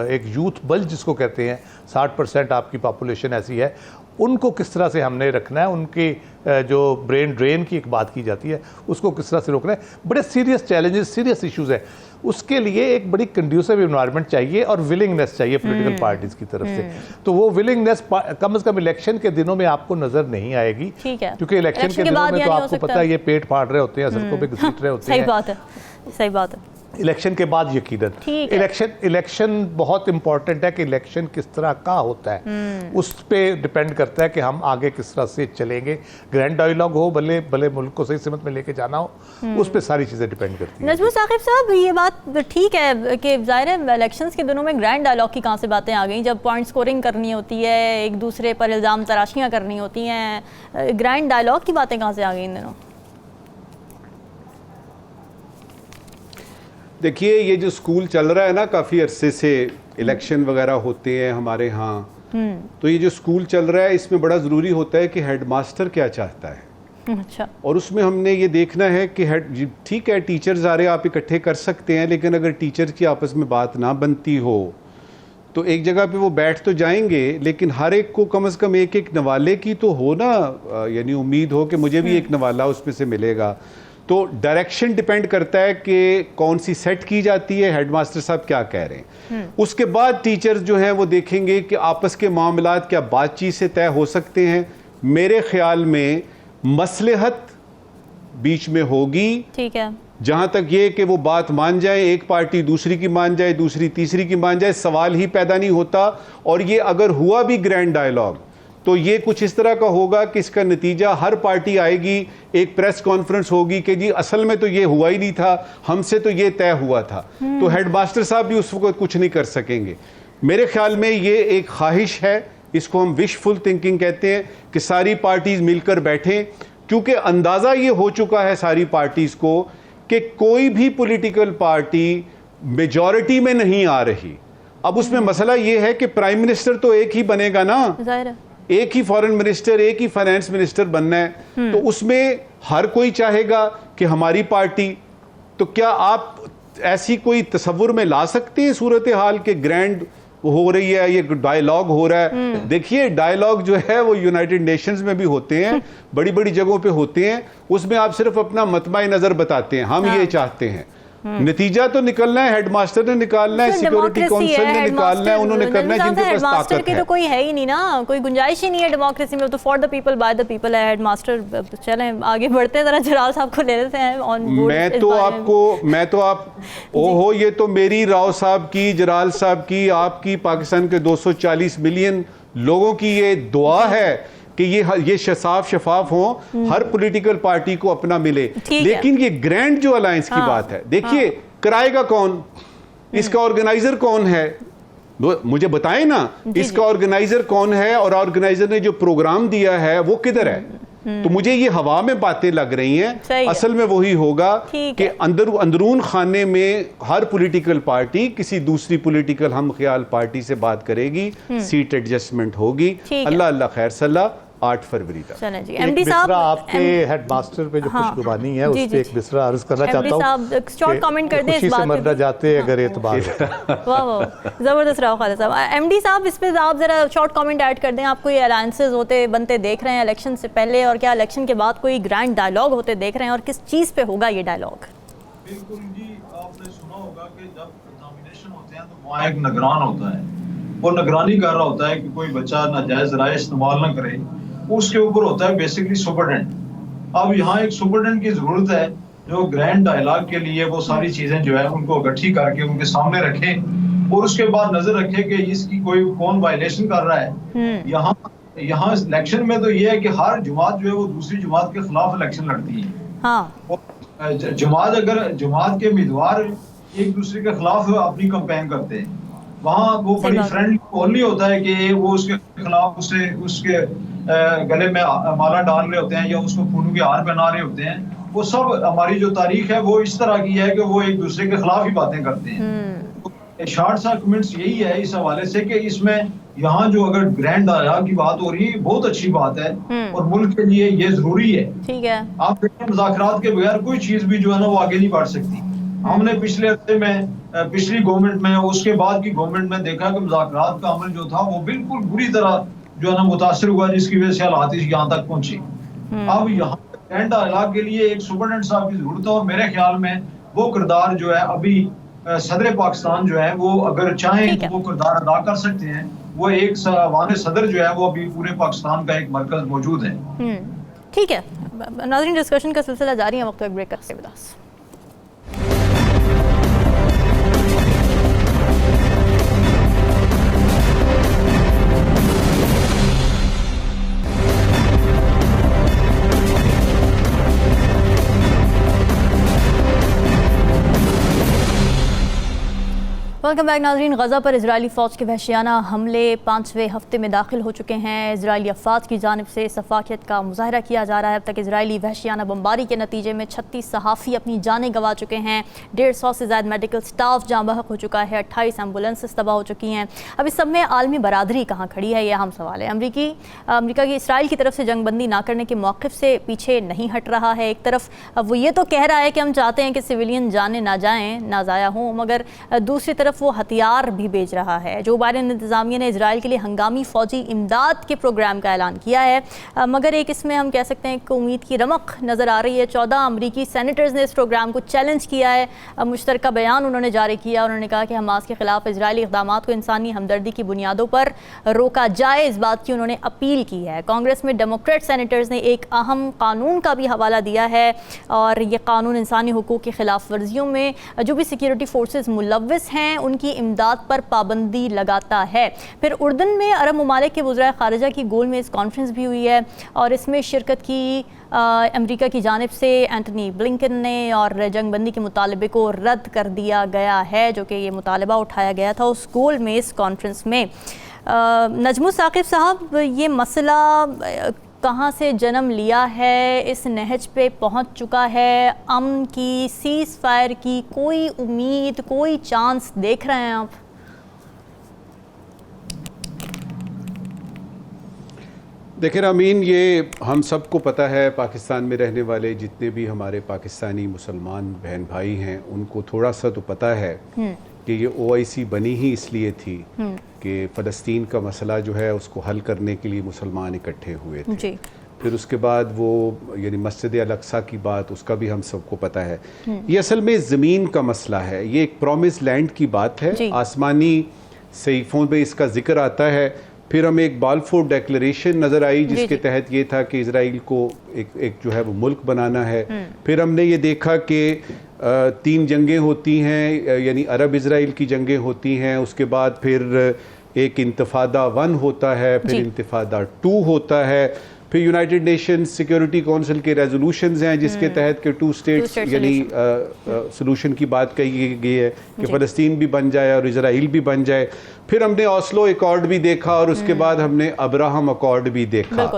एक यूथ बल जिसको कहते हैं, 60% आपकी पॉपुलेशन ऐसी है, उनको किस तरह से हमने रखना है, उनकी जो ब्रेन ड्रेन की एक बात की जाती है उसको किस तरह से रोकना है। बड़े सीरियस चैलेंजेस, सीरियस इश्यूज़ हैं। उसके लिए एक बड़ी कंड्यूसिव इन्वायरमेंट चाहिए और विलिंगनेस चाहिए पॉलिटिकल पार्टीज़ की तरफ से। तो वो विलिंगनेस कम से कम इलेक्शन के दिनों में आपको नज़र नहीं आएगी, क्योंकि इलेक्शन के दिनों में तो आपको पता है ये पेट फाड़ रहे होते हैं, सड़कों पे घसीट रहे होते हैं। सही बात है, सही बात है। इलेक्शन के बाद यकीनन इलेक्शन बहुत इंपॉर्टेंट है कि इलेक्शन किस तरह का होता है, उस पे डिपेंड करता है कि हम आगे किस तरह से चलेंगे। ग्रैंड डायलॉग हो, भले भले मुल्क को सही सिमत में लेके जाना हो, उस पे सारी चीज़ें डिपेंड करती हैं। नजमुल साकिब साहब, ये बात ठीक है कि ज़ाहिर है इलेक्शंस के दिनों में ग्रैंड डायलॉग की कहाँ से बातें आ गई, जब पॉइंट स्कोरिंग करनी होती है, एक दूसरे पर इल्ज़ाम तराशियाँ करनी होती हैं, ग्रैंड डायलॉग की बातें कहाँ से आ गई इन दिनों? देखिए, ये जो स्कूल चल रहा है ना, काफ़ी अरसे से इलेक्शन वगैरह होते हैं हमारे यहाँ, तो ये जो स्कूल चल रहा है इसमें बड़ा ज़रूरी होता है कि हेडमास्टर क्या चाहता है। अच्छा। और उसमें हमने ये देखना है कि ठीक है, टीचर्स आ रहे आप इकट्ठे कर सकते हैं, लेकिन अगर टीचर्स की आपस में बात ना बनती हो तो एक जगह पे वो बैठ तो जाएंगे, लेकिन हर एक को कम से कम एक एक नवाले की तो हो ना, यानी उम्मीद हो कि मुझे भी एक नवाला उसमें से मिलेगा। तो डायरेक्शन डिपेंड करता है कि कौन सी सेट की जाती है, हेडमास्टर साहब क्या कह रहे हैं। उसके बाद टीचर्स जो हैं वो देखेंगे कि आपस के मामलात क्या बातचीत से तय हो सकते हैं। मेरे ख्याल में मसलहत बीच में होगी, ठीक है, जहां तक ये कि वो बात मान जाए, एक पार्टी दूसरी की मान जाए, दूसरी तीसरी की मान जाए, सवाल ही पैदा नहीं होता। और ये अगर हुआ भी ग्रैंड डायलॉग तो ये कुछ इस तरह का होगा कि इसका नतीजा हर पार्टी आएगी, एक प्रेस कॉन्फ्रेंस होगी कि जी असल में तो ये हुआ ही नहीं था, हमसे तो ये तय हुआ था। तो हेडमास्टर साहब भी उस वक्त कुछ नहीं कर सकेंगे। मेरे ख्याल में ये एक ख्वाहिश है, इसको हम विशफुल थिंकिंग कहते हैं, कि सारी पार्टीज मिलकर बैठें, क्योंकि अंदाज़ा ये हो चुका है सारी पार्टीज को कि कोई भी पॉलिटिकल पार्टी मेजॉरिटी में नहीं आ रही। अब उसमें मसला ये है कि प्राइम मिनिस्टर तो एक ही बनेगा ना, एक ही फॉरेन मिनिस्टर, एक ही फाइनेंस मिनिस्टर बनना है, तो उसमें हर कोई चाहेगा कि हमारी पार्टी, तो क्या आप ऐसी कोई तस्वुर में ला सकते हैं सूरत हाल के ग्रैंड हो रही है, ये डायलॉग हो रहा है। देखिए, डायलॉग जो है वो यूनाइटेड नेशंस में भी होते हैं, बड़ी बड़ी जगहों पे होते हैं, उसमें आप सिर्फ अपना मतमा नजर बताते हैं, हम ये चाहते हैं, नतीजा तो निकलना है, हेडमास्टर ने निकालना है, सिक्योरिटी काउंसिल ने निकालना है, उन्होंने करना है, जिनके पास ताकत है। तो कोई है ही नहीं ना, कोई गुंजाइश ही नहीं है डेमोक्रेसी में, तो for the people by the people है हेडमास्टर। चलें आगे बढ़ते हैं, जरा जलाल साहब को ले लेते हैं ऑन बोर्ड। ओहो, ये तो मेरी राव साहब की, जलाल साहब की, आपकी, पाकिस्तान के 240 मिलियन लोगों की ये दुआ है कि ये साफ शफाफ हो, हर पॉलिटिकल पार्टी को अपना मिले। लेकिन ये ग्रैंड जो अलायंस की बात है, देखिए, कराएगा कौन, इसका ऑर्गेनाइजर कौन है, मुझे बताएं ना, इसका ऑर्गेनाइजर कौन है, और ऑर्गेनाइजर ने जो प्रोग्राम दिया है वो किधर है। तो मुझे ये हवा में बातें लग रही हैं, असल में वही होगा कि अंदरून खाने में हर पॉलिटिकल पार्टी किसी दूसरी पॉलिटिकल हम ख्याल पार्टी से बात करेगी, सीट एडजस्टमेंट होगी। अल्लाह अल्लाह खैर सल्ला। 8 फरवरी तक। चलें जी, एमडी साहब, आपके हेडमास्टर पे जो खुशगुबानी है उस पे एक मिसरा अर्ज करना चाहता हूं। शॉर्ट कमेंट कर दें इस बात पे। मरना जाते अगर एतबार वाह वाह, जबरदस्त रहा खालिद साहब। एमडी साहब, इस पे आप जरा शॉर्ट कमेंट ऐड कर दें। आपको ये अलायंसेस होते बनते देख रहे हैं इलेक्शन से पहले, और क्या इलेक्शन के बाद कोई ग्रैंड डायलॉग होते देख रहे हैं, और किस चीज़ पे होगा ये डायलॉग? बिल्कुल जी, आपने सुना होगा कि जब नॉमिनेशन होते हैं तो वहाँ एक निगरान होता है, वो निगरानी कर रहा होता है कि कोई बच्चा नाजायज राय इस्तेमाल ना करे, उसके ऊपर होता है बेसिकली सुपरटेंडेंट। अब यहाँ एक सुपरटेंडेंट की जरूरत है जो ग्रैंड डायलॉग के लिए वो सारी चीजें जो है उनको इकट्ठी करके उनके सामने रखे, और उसके बाद नजर रखे कि इसकी कोई कौन वायलेशन कर रहा है। यहाँ इलेक्शन में तो ये है कि हर जमात जो है वो दूसरी जमात के खिलाफ इलेक्शन लड़ती है। हाँ। जमात के उम्मीदवार एक दूसरे के खिलाफ अपनी कैंपेन करते हैं, वहाँ वो बड़ी फ्रेंडली माहौल नहीं होता है कि वो उसके खिलाफ उसके गले में माला डाल रहे होते हैं या उसको फूलों के हार पहना रहे होते हैं। वो सब हमारी जो तारीख है वो इस तरह की है कि वो एक दूसरे के खिलाफ ही बातें करते हैं। शॉर्ट सा कमेंट्स यही है इस हवाले से कि इसमें यहाँ जो अगर ग्रैंड आया की बात हो रही है, बहुत अच्छी बात है और मुल्क के लिए ये जरूरी है। ठीक है, आप देखें मुज़ाकरात के बगैर कोई चीज भी जो है ना वो आगे नहीं बढ़ सकती। हमने पिछले हफ्ते में पिछली गवर्नमेंट में, उसके बाद की गवर्नमेंट में देखा कि मुज़ाकरात का अमल जो था वो बिल्कुल बुरी तरह जो है ना मुतासर हुआ, जिसकी वजह से हालात यहाँ तक पहुंची। अब यहाँ ग्रैंड आला के लिए एक सुपरिटेंडेंट साहब की जरूरत है और मेरे ख्याल में वो किरदार जो है अभी सदर पाकिस्तान जो है वो अगर चाहें तो वो किरदार अदा कर सकते हैं। वो एक वान सदर जो है वो अभी पूरे पाकिस्तान का एक मरकज मौजूद है। ठीक है नाज़रीन, डिस्कशन का सिलसिला जारी है, वक्त एक ब्रेक करते हैं। वेलकम बैक नाज़रीन। गज़ा पर इजरायली फ़ौज के वहशियाना हमले 5वें हफ्ते में दाखिल हो चुके हैं। इजरायली अफ़वाज की जानिब से सफ़ाकियत का मुज़ाहरा किया जा रहा है। अब तक इजरायली वहशियाना बमबारी के नतीजे में 36 सहाफ़ी अपनी जानें गंवा चुके हैं। 150 से ज़्यादा मेडिकल स्टाफ जाँ बहक हो चुका है। 28 एम्बुलेंसेस तबाह हो चुकी हैं। अब इस सब में आलमी बरादरी कहाँ खड़ी है, ये अहम सवाल है। अमरीका की इसराइल की तरफ से जंगबंदी ना करने के मौक़िफ़ से पीछे नहीं हट रहा है। एक तरफ वो ये तो कह रहा है कि हम चाहते हैं कि सिविलियन जाने ना जाएँ, ना ज़ाया हों, मगर दूसरी तरफ वो हथियार भी बेच रहा है। जो बाइडेन इंतज़ामिया ने इजराइल के लिए हंगामी फ़ौजी इमदाद के प्रोग्राम का ऐलान किया है, मगर एक इसमें हम कह सकते हैं कि उम्मीद की रमक नज़र आ रही है। 14 अमरीकी सेनेटर्स ने इस प्रोग्राम को चैलेंज किया है। मुश्तरका बयान उन्होंने जारी किया। उन्होंने कहा कि हमास के खिलाफ इजरायली इक़दाम को इंसानी हमदर्दी की बुनियादों पर रोका जाए, इस बात की उन्होंने अपील की है। कांग्रेस में डेमोक्रेट सेनेटर्स ने एक अहम कानून का भी हवाला दिया है और ये कानून इंसानी हुकूक की खिलाफ वर्जियों में जो भी सिक्योरिटी फोर्सेज मुलव्वस हैं उनकी इमदाद पर पाबंदी लगाता है। फिर उर्दन में अरब ममालिक के वज़राए ख़ारिजा की गोल में इस कॉन्फ्रेंस भी हुई है और इसमें शिरकत की अमेरिका की जानिब से एंटनी ब्लिंकन ने और जंगबंदी के मुतालबे को रद्द कर दिया गया है, जो कि ये मुतालबा उठाया गया था उस गोल में इस कॉन्फ्रेंस में। नजमुल साकिब साहब, ये मसला कहाँ से जन्म लिया है, इस नहज पे पहुँच चुका है, अमन की, सीज़ फायर की कोई उम्मीद, कोई चांस देख रहे हैं आप? देखिए रामीन, ये हम सबको पता है, पाकिस्तान में रहने वाले जितने भी हमारे पाकिस्तानी मुसलमान बहन भाई हैं उनको थोड़ा सा तो पता है कि ये OIC बनी ही इसलिए थी कि फ़लस्तीन का मसला जो है उसको हल करने के लिए मुसलमान इकट्ठे हुए थे जी। फिर उसके बाद वो यानी मस्जिद अल-अक्सा की बात, उसका भी हम सबको पता है। ये असल में ज़मीन का मसला है, ये एक प्रॉमिस लैंड की बात है। आसमानी सहीफ़ों में इसका जिक्र आता है। फिर हमें एक बालफोर डिक्लेरेशन नज़र आई जिसके तहत ये था कि इजराइल को एक जो है वो मुल्क बनाना है। फिर हमने ये देखा कि 3 जंगें होती हैं, यानी अरब इजराइल की जंगें होती हैं। उसके बाद फिर एक इंतफादा 1 होता है, फिर इंतफादा 2 होता है, फिर यूनाइटेड नेशन सिक्योरिटी काउंसिल के रेजोल्यूशंस हैं जिसके तहत के 2 स्टेट्स यानी सोल्यूशन की बात कही गई है कि फ़लस्तीन भी बन जाए और इजराइल भी बन जाए। फिर हमने ऑस्लो अकॉर्ड भी देखा और उसके बाद हमने अब्राहम अकॉर्ड भी देखा।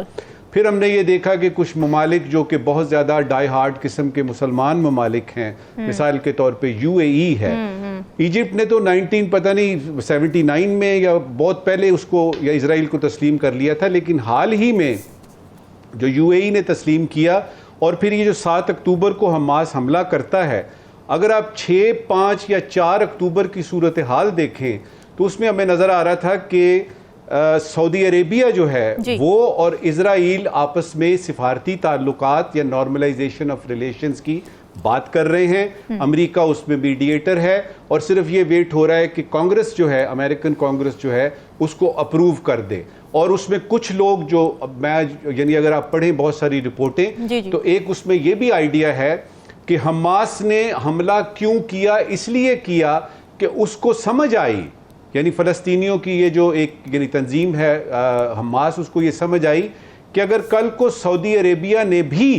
फिर हमने ये देखा कि कुछ ममालिक जो कि बहुत ज़्यादा डाई हार्ड किस्म के मुसलमान ममालिक हैं, मिसाल के तौर पे UAE है। इजिप्ट ने तो 79 में या बहुत पहले उसको या इजराइल को तस्लीम कर लिया था, लेकिन हाल ही में जो UAE ने तस्लीम किया और फिर ये जो 7 अक्टूबर को हमास हमला करता है, अगर आप 6, 5 या 4 अक्टूबर की सूरत हाल देखें तो उसमें हमें नज़र आ रहा था कि सऊदी अरेबिया जो है वो और इजराइल आपस में सिफारती ताल्लुकात या नॉर्मलाइजेशन ऑफ रिलेशंस की बात कर रहे हैं। अमेरिका उसमें मीडिएटर है और सिर्फ ये वेट हो रहा है कि कांग्रेस जो है, अमेरिकन कांग्रेस जो है उसको अप्रूव कर दे। और उसमें कुछ लोग जो मैं यानी अगर आप पढ़ें बहुत सारी रिपोर्टें तो एक उसमें ये भी आइडिया है कि हमास ने हमला क्यों किया, इसलिए किया कि उसको समझ आई, यानी फ़लस्तीनियों की ये जो एक यानी तंजीम है हमास, उसको ये समझ आई कि अगर कल को सऊदी अरेबिया ने भी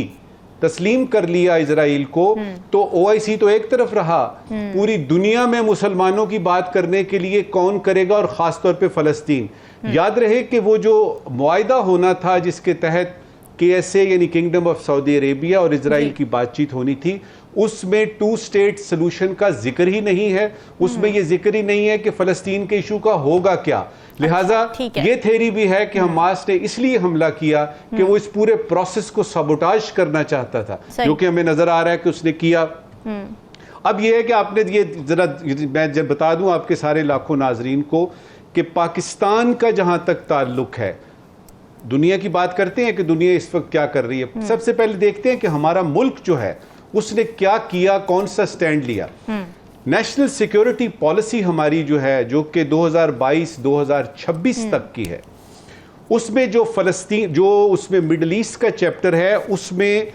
तस्लीम कर लिया इजराइल को, तो ओआईसी तो एक तरफ रहा, पूरी दुनिया में मुसलमानों की बात करने के लिए कौन करेगा, और खास तौर पे फलस्तीन। याद रहे कि वो जो मुआहिदा होना था जिसके तहत KSA यानी किंगडम ऑफ सऊदी अरेबिया और इजराइल की बातचीत होनी थी, उसमें 2 स्टेट सोल्यूशन का जिक्र ही नहीं है, उसमें ये जिक्र ही नहीं है कि फलस्तीन के इशू का होगा क्या। लिहाजा ये थ्योरी भी है कि हमास ने इसलिए हमला किया कि वो इस पूरे प्रोसेस को सबोटाज करना चाहता था, जो कि हमें नजर आ रहा है कि उसने किया। अब ये है कि आपने ये जरा मैं जब बता दूं आपके सारे लाखों नाजरीन को कि पाकिस्तान का जहां तक ताल्लुक है, दुनिया की बात करते हैं कि दुनिया इस वक्त क्या कर रही है, सबसे पहले देखते हैं कि हमारा मुल्क जो है उसने क्या किया, कौन सा स्टैंड लिया। नेशनल सिक्योरिटी पॉलिसी हमारी जो है, जो कि 2022-2026 तक की है, उसमें जो फलस्तीन, जो उसमें मिडल ईस्ट का चैप्टर है, उसमें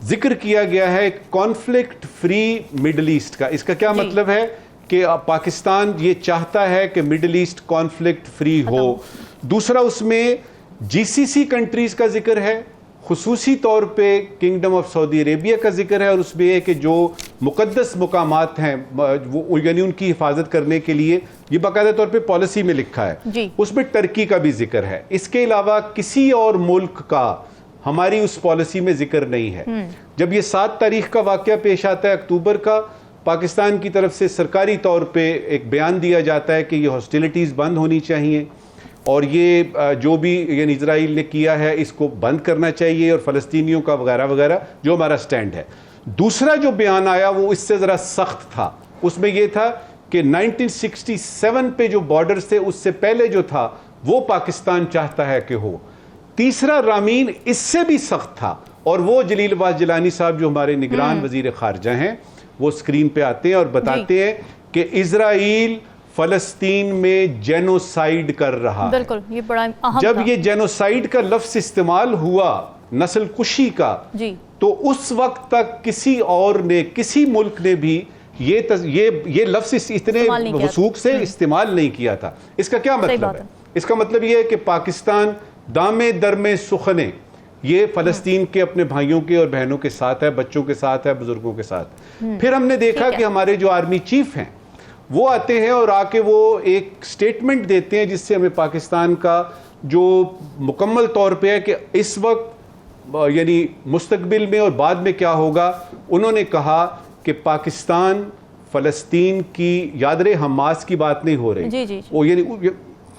जिक्र किया गया है कॉन्फ्लिक्ट फ्री मिडल ईस्ट का। इसका क्या मतलब है कि पाकिस्तान ये चाहता है कि मिडल ईस्ट कॉन्फ्लिक्ट फ्री हो। दूसरा, उसमें GCC कंट्रीज का जिक्र है, खुसूसी तौर पे किंगडम ऑफ सऊदी अरेबिया का जिक्र है, और उसमें है कि जो मुकद्दस मुकामात हैं वो यानी उनकी हिफाजत करने के लिए ये बाकायदा तौर पे पॉलिसी में लिखा है, उसमें टर्की का भी जिक्र है। इसके अलावा किसी और मुल्क का हमारी उस पॉलिसी में जिक्र नहीं है। जब ये 7 तारीख का वाकया पेश आता है अक्टूबर का, पाकिस्तान की तरफ से सरकारी तौर पे एक बयान दिया जाता है कि ये हॉस्टिलिटीज़ बंद होनी चाहिए और ये जो भी यानी इजराइल ने किया है इसको बंद करना चाहिए, और फ़लस्तीनियों का वगैरह वगैरह जो हमारा स्टैंड है। दूसरा जो बयान आया वो इससे ज़रा सख्त था, उसमें यह था कि 1967 पे जो बॉर्डर्स थे उससे पहले जो था वो पाकिस्तान चाहता है कि हो। तीसरा रामीन इससे भी सख्त था, और वो जलील अब्बास जिलानी साहब जो हमारे निगरान वजीर खारजा हैं, वो स्क्रीन पे आते हैं और बताते हैं कि इजराइल फलस्तीन में जेनोसाइड कर रहा है। बिल्कुल, ये बड़ा अहम जब था। ये जेनोसाइड का लफ्ज इस्तेमाल हुआ, नस्ल कुशी का, तो उस वक्त तक किसी और ने, किसी मुल्क ने भी ये लफ्ज इतने वसूख से इस्तेमाल नहीं किया था। इसका क्या मतलब है? इसका मतलब ये है कि पाकिस्तान दामे दरमे सुखने ये फलस्तीन के अपने भाइयों के और बहनों के साथ है, बच्चों के साथ है, बुजुर्गों के साथ। फिर हमने देखा कि हमारे जो आर्मी चीफ हैं वो आते हैं और आके वो एक स्टेटमेंट देते हैं जिससे हमें पाकिस्तान का जो मुकम्मल तौर पे है कि इस वक्त यानी मुस्तकबिल में और बाद में क्या होगा। उन्होंने कहा कि पाकिस्तान फलस्तीन की, याद रहे हमास की बात नहीं हो रही, जी। वो यानी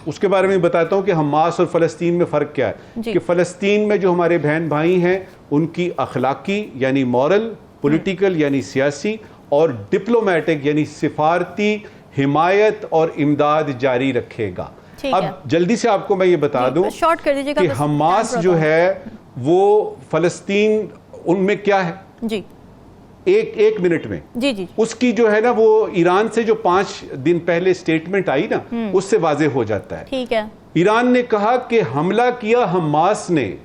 उसके बारे में बताता हूं कि हमास और फलस्तीन में फ़र्क क्या है। कि फ़लस्तीन में जो हमारे बहन भाई हैं उनकी अखलाकी यानी मॉरल, पॉलिटिकल यानी सियासी, और डिप्लोमेटिक यानी सिफारती हिमायत और इमदाद जारी रखेगा। अब जल्दी से आपको मैं ये बता दूं शॉर्ट कर दीजिएगा कि हमास जो है वो फलस्तीन उनमें क्या है जी, एक मिनट में जी उसकी जो है ना वो ईरान से जो 5 दिन पहले स्टेटमेंट आई ना उससे वाजे हो जाता है। ठीक है, ईरान ने कहा कि हमला किया हमास ने,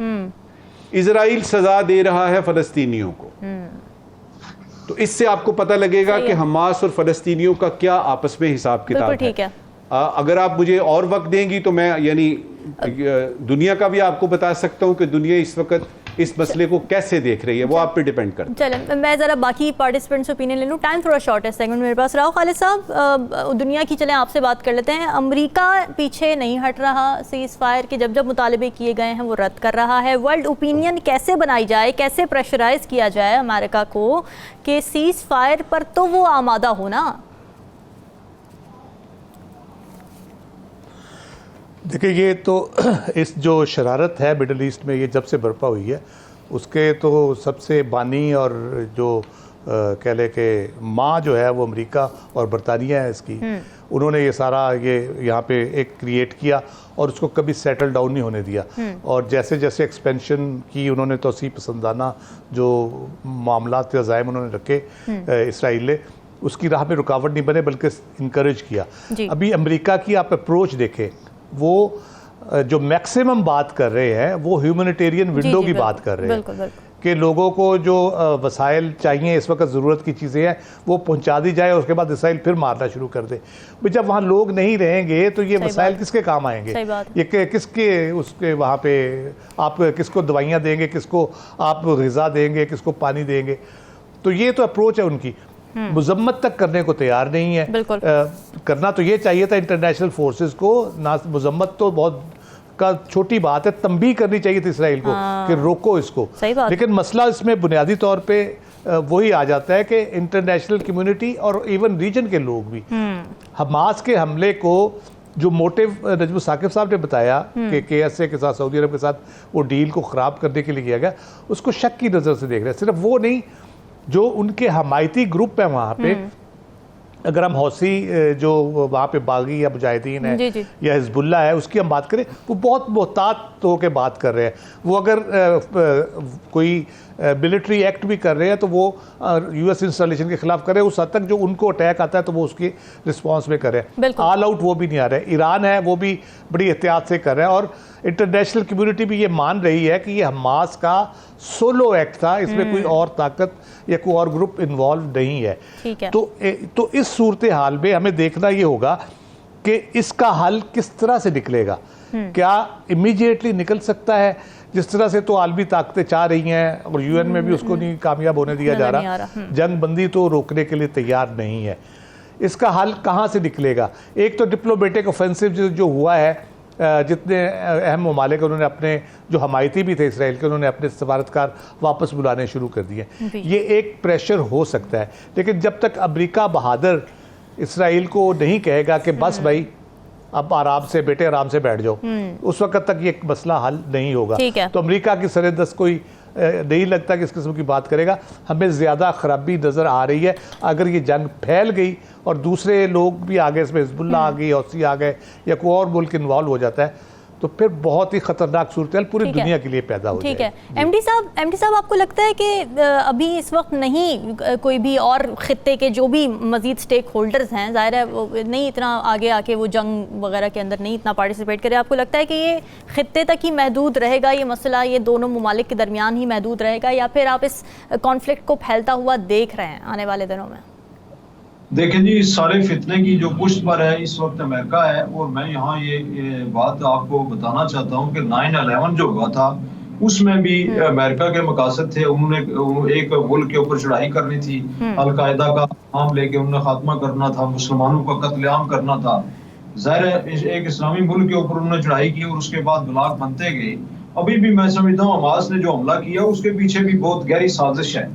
इजराइल सजा दे रहा है फलस्तीनियों को। तो इससे आपको पता लगेगा कि हमास और फलस्तीनियों का क्या आपस में हिसाब किताब है। ठीक है। अगर आप मुझे और वक्त देंगी तो मैं यानी दुनिया का भी आपको बता सकता हूं कि दुनिया इस वक्त इस मसले को कैसे देख रही है, वो आप पे डिपेंड करता है। चलें, मैं ज़रा बाकी पार्टिसिपेंट्स ओपिनियन ले लूँ, टाइम थोड़ा शॉर्ट है सेगमेंट मेरे पास। राव खालिद साहब, दुनिया की चलें आपसे बात कर लेते हैं। अमेरिका पीछे नहीं हट रहा, सीज़ फायर के जब मुतालबे किए गए हैं वो रद्द कर रहा है। वर्ल्ड ओपिनियन कैसे बनाई जाए, कैसे प्रेशराइज किया जाए अमेरिका को कि सीज़ फायर पर तो वो आमादा हो ना? देखिए, ये तो इस जो शरारत है मिडल ईस्ट में ये जब से बर्पा हुई है उसके तो सबसे बानी और जो कह ले कि माँ जो है वो अमेरिका और बरतानिया है इसकी। उन्होंने ये सारा ये यहाँ पे एक क्रिएट किया और उसको कभी सेटल डाउन नहीं होने दिया। और जैसे जैसे एक्सपेंशन की उन्होंने तोसी पसंदाना जो मामलात अज़ाइम उन्होंने रखे इसराइल ने, उसकी राह पे रुकावट नहीं बने बल्कि इंकरेज किया। अभी अमेरिका की आप अप्रोच देखें, वो जो मैक्सिमम बात कर रहे हैं वो ह्यूमैनिटेरियन विंडो की बात कर रहे हैं कि लोगों को जो वसाइल चाहिए, इस वक्त ज़रूरत की चीज़ें हैं, वो पहुंचा दी जाए, उसके बाद इसराइल फिर मारना शुरू कर दे। भाई जब वहाँ लोग नहीं रहेंगे तो ये वसाइल किसके काम आएंगे? ये किसके उसके वहाँ पे आप किसको दवाइयाँ देंगे, किसको आप ग़िज़ा देंगे, किसको पानी देंगे? तो ये तो अप्रोच है उनकी, मुजम्मत तक करने को तैयार नहीं है। करना तो ये चाहिए था इंटरनेशनल फोर्सेस को, ना मुजम्मत तो बहुत का छोटी बात है, तंबीह करनी चाहिए थी इसराइल को कि रोको इसको। लेकिन मसला इसमें बुनियादी तौर पे वही आ जाता है कि इंटरनेशनल कम्युनिटी और इवन रीजन के लोग भी हमास के हमले को, जो मोटिव नजमुल साकिब साहब ने बताया कि KSA के साथ, सऊदी अरब के साथ वो डील को ख़राब करने के लिए किया गया, उसको शक की नज़र से देख रहे हैं। सिर्फ वो नहीं, जो उनके हमायती ग्रुप है वहाँ पे, अगर हम हौसी जो वहाँ पे बागी या मुजाहिदीन है या हिजबुल्ला है, उसकी हम बात करें, वो बहुत मोहतात होकर बात कर रहे हैं। वो अगर कोई मिलिट्री एक्ट भी कर रहे हैं तो वो US इंस्टॉलेशन के खिलाफ कर रहे हैं। उस हद तक जो उनको अटैक आता है तो वो उसके रिस्पॉन्स में कर रहे हैं। ऑल आउट वो भी नहीं आ रहा है। ईरान है, वो भी बड़ी एहतियात से कर रहे हैं, और इंटरनेशनल कम्युनिटी भी ये मान रही है कि ये हमास का सोलो एक्ट था, इसमें कोई और ताकत या कोई और ग्रुप इन्वॉल्व नहीं है। ठीक है। तो इस सूरत हाल में हमें देखना ये होगा कि इसका हल किस तरह से निकलेगा। क्या इमीडिएटली निकल सकता है, जिस तरह से तो आलमी ताकतें चाह रही हैं, और UN में भी उसको नहीं कामयाब होने दिया जा रहा। जंग बंदी तो रोकने के लिए तैयार नहीं है। इसका हल कहाँ से निकलेगा? एक तो डिप्लोमेटिक ऑफेंसिव जो हुआ है, जितने अहम ममालिक उन्होंने अपने, जो हमायती भी थे इसराइल के, उन्होंने अपने सफारतकार वापस बुलाने शुरू कर दिए। ये एक प्रेशर हो सकता है, लेकिन जब तक अमेरिका बहादुर इसराइल को नहीं कहेगा कि बस भाई अब आराम से बेटे आराम से बैठ जाओ, उस वक्त तक ये मसला हल नहीं होगा। तो अमेरिका की सरदस्त कोई नहीं लगता कि इस किस्म की बात करेगा। हमें ज़्यादा खराबी नज़र आ रही है। अगर ये जंग फैल गई और दूसरे लोग भी आगे, इसमें हिजबुल्ला आ गई, हौसी आ गए, या कोई और मुल्क इन्वॉल्व हो जाता है, तो फिर बहुत ही खतरनाक सूरत पूरी दुनिया के लिए पैदा हो जाएगी। ठीक है। MD साहब, आपको लगता है कि अभी इस वक्त नहीं कोई भी और खित्ते के जो भी मजीद स्टेक होल्डर्स हैं, ज़ाहिर है वो नहीं इतना आगे आके वो जंग वगैरह के अंदर नहीं इतना पार्टिसिपेट करे, आपको लगता है कि ये खित्ते तक ही महदूद रहेगा, ये मसला ये दोनों ममालिक के दरमियान ही महदूद रहेगा, या फिर आप इस कॉन्फ्लिक्ट को फैलता हुआ देख रहे हैं आने वाले दिनों में? देखिए जी, इस सारे फितने की जो पुष्ट पर है इस वक्त अमेरिका है। और मैं यहाँ ये बात आपको बताना चाहता हूँ कि 9/11 जो हुआ था उसमें भी अमेरिका के मकासद थे। उन्होंने एक मुल्क के ऊपर चढ़ाई करनी थी, अलकायदा का नाम लेके उन्होंने खात्मा करना था, मुसलमानों का कत्लेआम करना था। ज़ाहिर है एक इस्लामी मुल्क के ऊपर उन्होंने चढ़ाई की और उसके बाद ब्लॉक बनते गए। अभी भी मैं समझता हूँ हमास ने जो हमला किया उसके पीछे भी बहुत गहरी साजिश है,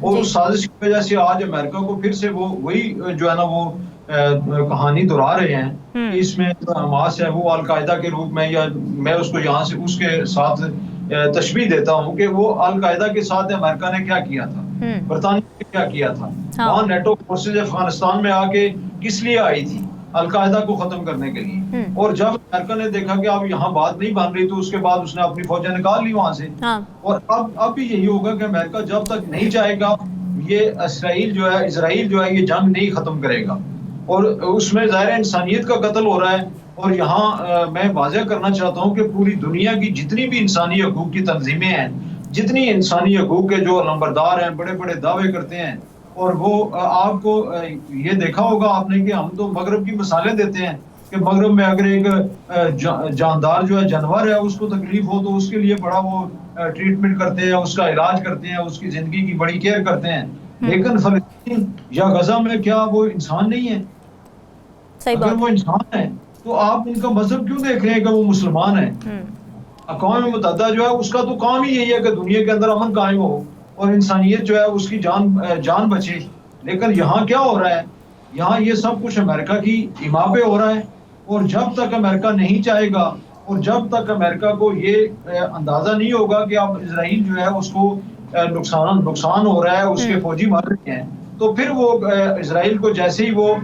और उस साजिश की वजह से आज अमेरिका को फिर से वो वही जो है ना वो कहानी दोहरा रहे हैं कि इसमें हमास है वो अलकायदा के रूप में, या मैं उसको यहाँ से उसके साथ तशबीह देता हूँ कि वो अलकायदा के साथ अमेरिका ने क्या किया था, बरतानिया ने क्या किया था। वहाँ नेटो फोर्सेज अफगानिस्तान में आके किस लिए आई थी? अलकायदा को खत्म करने के लिए। और जब अमेरिका ने देखा कि अब यहाँ बात नहीं बन रही, तो उसके बाद उसने अपनी फौजें निकाल ली वहां से। और अब भी यही होगा कि अमेरिका जब तक नहीं चाहेगा, ये इसराइल जो है ये जंग नहीं खत्म करेगा। और उसमें ज़ाहिर इंसानियत का कत्ल हो रहा है। और यहाँ मैं वाज़ेह करना चाहता हूँ कि पूरी दुनिया की जितनी भी इंसानी हकूक की तंजीमें हैं, जितनी इंसानी हकूक के जो नंबरदार हैं, बड़े बड़े दावे करते हैं, और वो आपको ये देखा होगा आपने कि हम तो मगरब की मिसालें देते हैं कि मगरब में अगर एक जानदार जो है जानवर है उसको तकलीफ हो तो उसके लिए बड़ा वो ट्रीटमेंट करते हैं, उसका इलाज करते हैं, उसकी जिंदगी की बड़ी केयर करते हैं। लेकिन फलस्तीन या गजा में क्या वो इंसान नहीं है? अगर वो इंसान है तो आप उनका मजहब क्यों देख रहे हैं कि वो मुसलमान है? अक़वाम मुत्तहिदा जो है उसका तो काम ही यही है कि दुनिया के अंदर अमन कायम हो और इंसानियत जो है उसकी जान बचे। लेकिन यहाँ क्या हो रहा है? यहाँ ये सब कुछ अमेरिका की इमा पे हो रहा है। और जब तक अमेरिका नहीं चाहेगा और जब तक अमेरिका को ये अंदाजा नहीं होगा कि अब इजराइल जो है उसको नुकसान हो रहा है, उसके फौजी मार रहे हैं, तो फिर वो इजराइल को जैसे ही वो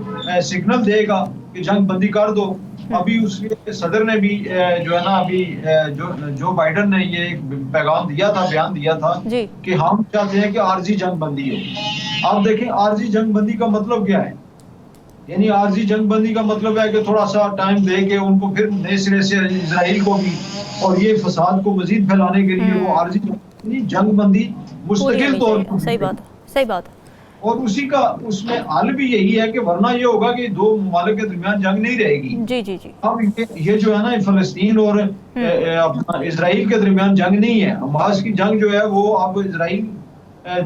सिग्नल देगा कि जंग बंदी कर दो। अभी उसके सदर ने भी जो है ना अभी जो बाइडन ने ये पैगाम दिया था, बयान दिया था कि हम चाहते हैं कि आर्जी जंग बंदी हो। आप देखें आर्जी जंग बंदी का मतलब क्या है? यानी आर्जी जंग बंदी का मतलब है कि थोड़ा सा टाइम दे के उनको फिर नए सिरे से इजराइल को भी और ये फसाद को मजीद फैलाने के लिए वो आर्जी फ़लस्तीनी जंगबंदी मुस्तकिल तौर पर। सही बात, सही बात। और उसी का उसमें हल भी यही है कि वरना ये होगा कि दो ममालिक के दरमियान जंग नहीं रहेगी। जी जी जी। अब ये जो है ना फ़लस्तीन और अपना इसराइल के दरमियान जंग नहीं है। हमास की जंग जो है वो अब इसराइल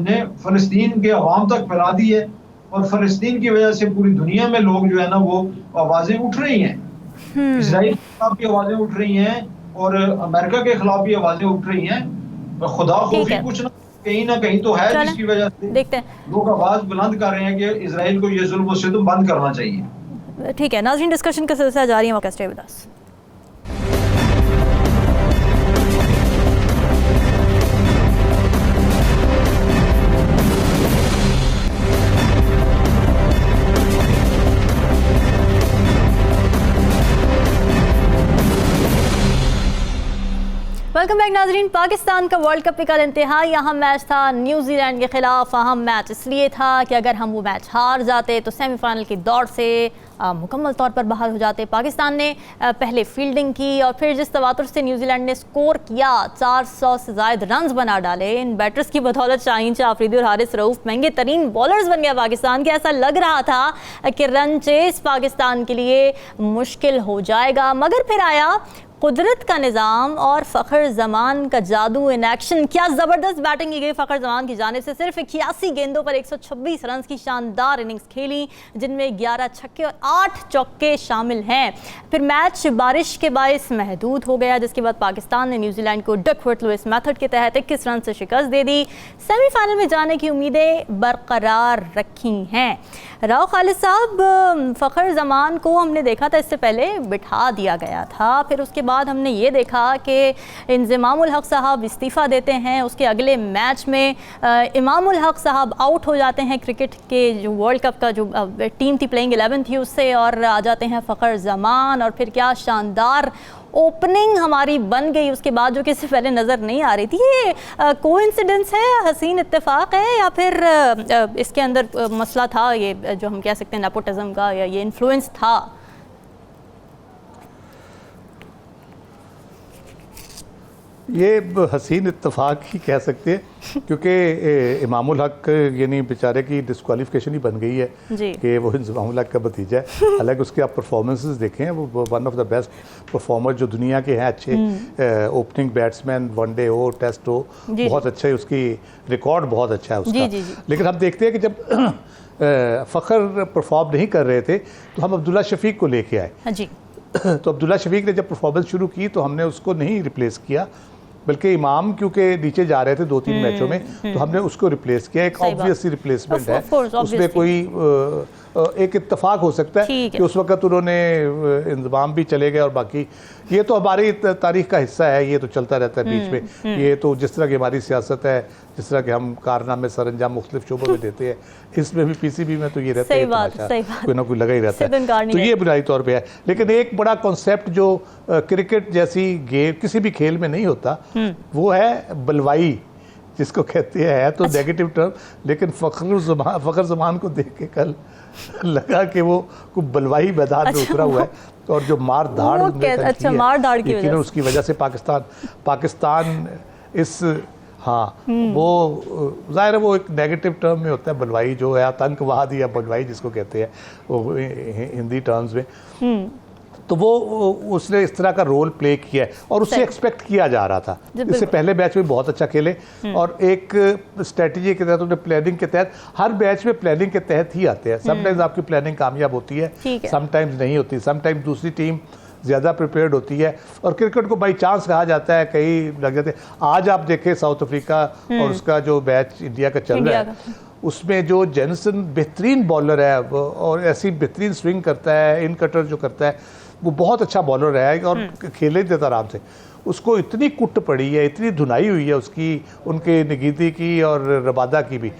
ने फ़लस्तीन के अवाम तक फैला दी है और फ़लस्तीन की वजह से पूरी दुनिया में लोग जो है ना वो आवाज़ें उठ रही हैं। इसराइल के खिलाफ भी आवाज़ें उठ रही हैं और अमेरिका के खिलाफ भी आवाज़ें उठ रही हैं। खुदा खौफी कुछ ना कहीं तो है जिसकी वजह से देखते हैं लोग आवाज बुलंद कर रहे हैं कि इजराइल को ये जुल्म व सितम बंद करना चाहिए। ठीक है नाज़रीन, डिस्कशन का सिलसिला जारी है, stay with us. Welcome back नाजरीन। पाकिस्तान का वर्ल्ड कप का इंतहाई अहम मैच था न्यूजीलैंड के खिलाफ। अहम मैच इसलिए था कि अगर हम वो मैच हार जाते तो सेमीफाइनल की दौड़ से मुकम्मल तौर पर बाहर हो जाते। पाकिस्तान ने पहले फील्डिंग की और फिर जिस तवातुर से न्यूजीलैंड ने स्कोर किया, 400 से ज़ायद रन्स बना डाले। इन बैटर्स की बदौलत शाहीन शाह अफरीदी और हारिस रऊफ महंगे तरीन बॉलर्स बन गया पाकिस्तान के। ऐसा लग रहा था कि रन चेस पाकिस्तान के लिए मुश्किल हो जाएगा, मगर फिर आया कुदरत का निज़ाम और फ़खर ज़मान का जादू इन एक्शन। क्या ज़बरदस्त बैटिंग की गई फ़खर ज़मान की जानिब से। सिर्फ 81 गेंदों पर 126 रन की शानदार इनिंग्स खेली, जिनमें 11 छक्के और 8 चौके शामिल हैं। फिर मैच बारिश के बायस महदूद हो गया, जिसके बाद पाकिस्तान ने न्यूजीलैंड को डकवर्थ लुइस मेथड के तहत 21 रन से शिकस्त दे दी। सेमीफाइनल में जाने की उम्मीदें बरकरार रखी हैं। राव खालिद साहब, फ़खर ज़मान को हमने देखा था इससे पहले बिठा दिया गया था, फिर उसके बाद हमने ये देखा कि इंज़मामुल हक साहब इस्तीफ़ा देते हैं। उसके अगले मैच में इमामुल हक साहब आउट हो जाते हैं क्रिकेट के जो वर्ल्ड कप का जो टीम थी, प्लेइंग 11 थी उससे, और आ जाते हैं फ़खर ज़मान। और फिर क्या शानदार ओपनिंग हमारी बन गई उसके बाद, जो कि इससे पहले नज़र नहीं आ रही थी। ये कोइंसिडेंस है, हसीन इत्तेफाक है, या फिर इसके अंदर मसला था, ये जो हम कह सकते हैं नेपोटिज्म का, या ये इन्फ्लुएंस था? ये हसीन इत्तेफाक ही कह सकते हैं, क्योंकि इमामुल हक यानी बेचारे की डिस्क्वालिफिकेशन ही बन गई है कि वो इमामुल हक का भतीजा है। हालांकि उसके आप परफॉर्मेंसेस देखें, वो one of the best performer जो दुनिया के हैं, अच्छे ओपनिंग बैट्समैन, वनडे हो, टेस्ट हो, बहुत अच्छा है, उसकी रिकॉर्ड बहुत अच्छा है उसका। लेकिन हम देखते हैं कि जब फ़खर परफॉर्म नहीं कर रहे थे तो हम अब्दुल्ला शफीक को लेके आए। तो अब्दुल्ला शफीक ने जब परफॉर्मेंस शुरू की तो हमने उसको नहीं रिप्लेस किया, बल्कि इमाम क्योंकि नीचे जा रहे थे 2-3 मैचों में, तो हमने उसको रिप्लेस किया। एक ऑब्वियस रिप्लेसमेंट है, उसमें कोई एक इत्तेफाक हो सकता है कि उस वक्त उन्होंने इंतजाम भी चले गए और बाकी ये तो हमारी तारीख का हिस्सा है, ये तो चलता रहता है बीच में। ये तो जिस तरह की हमारी सियासत है, जिस तरह के हम कारनामे सरंजाम मुख्तलिफ शोबों में देते हैं, इसमें भी पीसीबी में तो ये रहता है, कोई ना कोई लगा ही रहता है। तो ये बुनियादी तौर पर है। लेकिन एक बड़ा कॉन्सेप्ट जो क्रिकेट जैसी गेम किसी भी खेल में नहीं होता, वो है बलवाई, जिसको कहते हैं तो नेगेटिव टर्म, लेकिन फ़खर ज़मान को देख के कल लगा कि वो कुछ बलवाई मैदान में उतरा हुआ है, और जो मार धाड़ लेकिन उसकी वजह से पाकिस्तान इस वो ज़ाहिर है वो एक नेगेटिव टर्म में होता है बलवाई, जो है आतंकवाद या बलवाई जिसको कहते हैं वो हिंदी टर्म्स में। तो वो उसने इस तरह का रोल प्ले किया है और उससे एक्सपेक्ट किया जा रहा था। इससे पहले मैच में बहुत अच्छा खेले और एक स्ट्रेटजी के तहत, उन्हें प्लानिंग के तहत, हर मैच में प्लानिंग के तहत ही आते हैं। समटाइम्स आपकी प्लानिंग कामयाब होती है, समटाइम्स नहीं होती, समटाइम्स दूसरी टीम ज़्यादा प्रिपेयर्ड होती है और क्रिकेट को बाई चांस कहा जाता है, कई लग जाते हैं। आज आप देखें साउथ अफ्रीका और उसका जो मैच इंडिया का चल रहा है, उसमें जो जेनसन बेहतरीन बॉलर है और ऐसी बेहतरीन स्विंग करता है, इन कटर जो करता है, वो बहुत अच्छा बॉलर है और खेले देता आराम से। उसको इतनी कुट पड़ी है, इतनी धुनाई हुई है उसकी, उनके नगीदी की और रबादा की भी,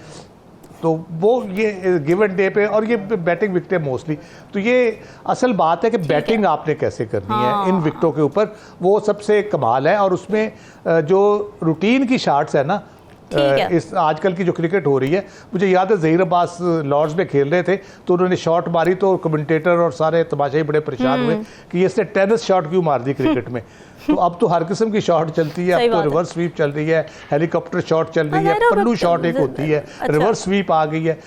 तो वो ये गिवन डे पे, और ये बैटिंग विकेट मोस्टली, तो ये असल बात है कि बैटिंग आपने कैसे करनी है इन विकेटों के ऊपर, वो सबसे कमाल है। और उसमें जो रूटीन की शॉट्स है ना, इस आजकल की जो क्रिकेट हो रही है, मुझे याद है ज़हीर अब्बास लॉर्ड्स में खेल रहे थे तो उन्होंने शॉट मारी तो कमेंटेटर और सारे तमाशाई बड़े परेशान हुए कि ये इसने टेनिस शॉट क्यों मार दी क्रिकेट में। तो अब तो हर किस्म की शॉट चलती है, अब तो रिवर्स स्वीप चल रही है, हेलीकॉप्टर शॉट चल रही है, पल्लू शॉट एक होती है, रिवर्स स्वीप आ गई है,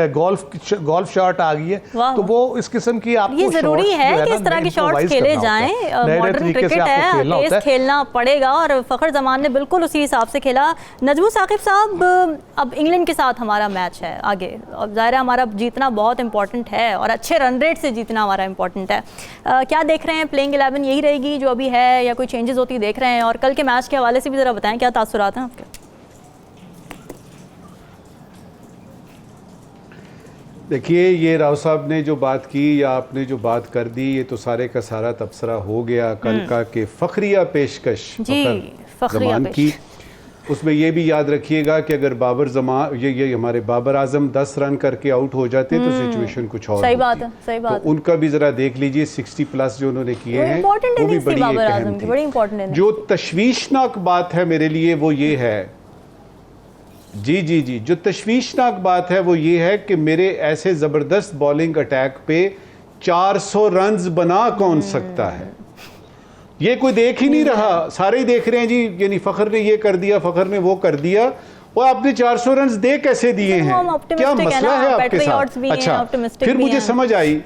गोल्फ शॉट आ गई है। तो वो इस किस्म की आपको ये जरूरी है कि इस तरह के शॉट्स खेले जाएं। मॉडर्न क्रिकेट है, तेज खेलना पड़ेगा और फखर जमान ने बिल्कुल उसी हिसाब से खेला। नजमू साकिब साहब, अब इंग्लैंड के साथ हमारा मैच है आगे, अब ज़ाहिर है हमारा जीतना बहुत इंपॉर्टेंट है और अच्छे रन रेट से जीतना हमारा इंपॉर्टेंट है। क्या देख रहे हैं, प्लेइंग 11 यही रहेगी जो अभी है या कोई चेंजेस होती देख रहे हैं? और कल के मैच के हवाले से भी ज़रा बताएं, क्या तासुरात हैं आपके? देखिए, ये राव साहब ने जो बात की या आपने जो बात कर दी, ये तो सारे का सारा तबसरा हो गया कल का के फखरिया पेशकश जमान की। उसमें ये भी याद रखिएगा कि अगर बाबर जमान ये हमारे बाबर आजम 10 रन करके आउट हो जाते तो सिचुएशन कुछ और सही बात है, सही बात। तो उनका भी जरा देख लीजिए, 60 प्लस जो उन्होंने किए हैं वो भी बड़ी अहम थी। जो तशवीशनाक बात है मेरे लिए वो ये है, जी, जो तशवीशनाक बात है वो ये है कि मेरे ऐसे ज़बरदस्त बॉलिंग अटैक पे 400 रन्स बना कौन सकता है? ये कोई देख ही नहीं रहा, सारे ही देख रहे हैं जी, यानी फ़खर ने ये कर दिया, फ़खर ने वो कर दिया, और आपने 400 रन्स दे कैसे दिए हैं? क्या मसला है आपके साथ? अच्छा, फिर मुझे समझ आई,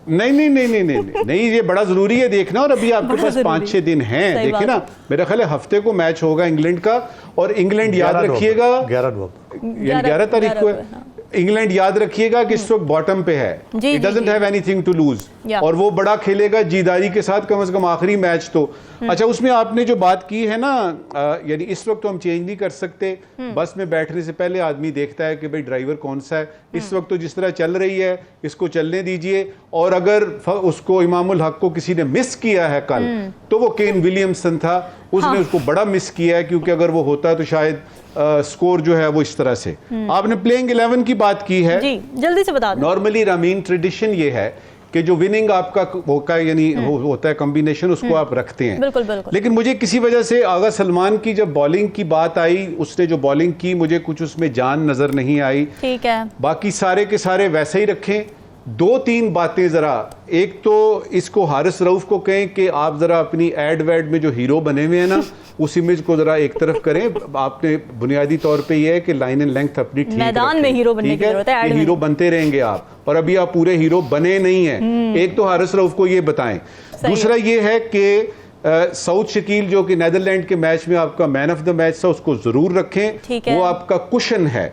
नहीं, ये बड़ा जरूरी है देखना। और अभी आपके पास 5-6 दिन हैं, देखिए ना, मेरा ख्याल है हफ्ते को मैच होगा इंग्लैंड का, और इंग्लैंड याद रखिएगा 11 तारीख को है। इंग्लैंड याद रखिएगा कि इस वक्त बॉटम पे है, it doesn't have anything to lose, और वो बड़ा खेलेगा जीदारी के साथ, कम से कम आखिरी मैच तो। अच्छा, उसमें आपने जो बात की है ना, यानी इस वक्त तो हम चेंज नहीं कर सकते, बस में बैठने से पहले आदमी देखता है कि भाई ड्राइवर कौन सा है। इस वक्त तो जिस तरह चल रही है इसको चलने दीजिए, और अगर उसको इमामुल हक को किसी ने मिस किया है कल तो वो केन विलियमसन था, उसने उसको बड़ा मिस किया है, क्योंकि अगर वो होता तो शायद स्कोर जो है वो इस तरह से। आपने प्लेइंग 11 की बात की है, जी जल्दी से बता दें। नॉर्मली रामीन ट्रेडिशन ये है कि जो विनिंग आपका होगा, यानी होता है कॉम्बिनेशन, उसको आप रखते हैं। बिल्कुल। लेकिन मुझे किसी वजह से आगा सलमान की जब बॉलिंग की बात आई, उसने जो बॉलिंग की, मुझे कुछ उसमें जान नजर नहीं आई। ठीक है, बाकी सारे के सारे वैसे ही रखें। 2-3 बातें जरा, एक तो इसको हारिस रऊफ को कहें कि आप जरा अपनी एड वैड में जो हीरो बने हुए हैं ना, उस इमेज को जरा एक तरफ करें। आपने बुनियादी तौर पे ये है कि लाइन एंड लेंथ अपनी ठीक मैदान में हीरो बनने की जरूरत है, हीरो बनते रहेंगे आप, और अभी आप पूरे हीरो बने नहीं हैं। एक तो हारिस रऊफ को ये बताएं। दूसरा ये है कि साउथ शकील जो कि नेदरलैंड के मैच में आपका मैन ऑफ द मैच था, उसको जरूर रखें, वो आपका कुशन है।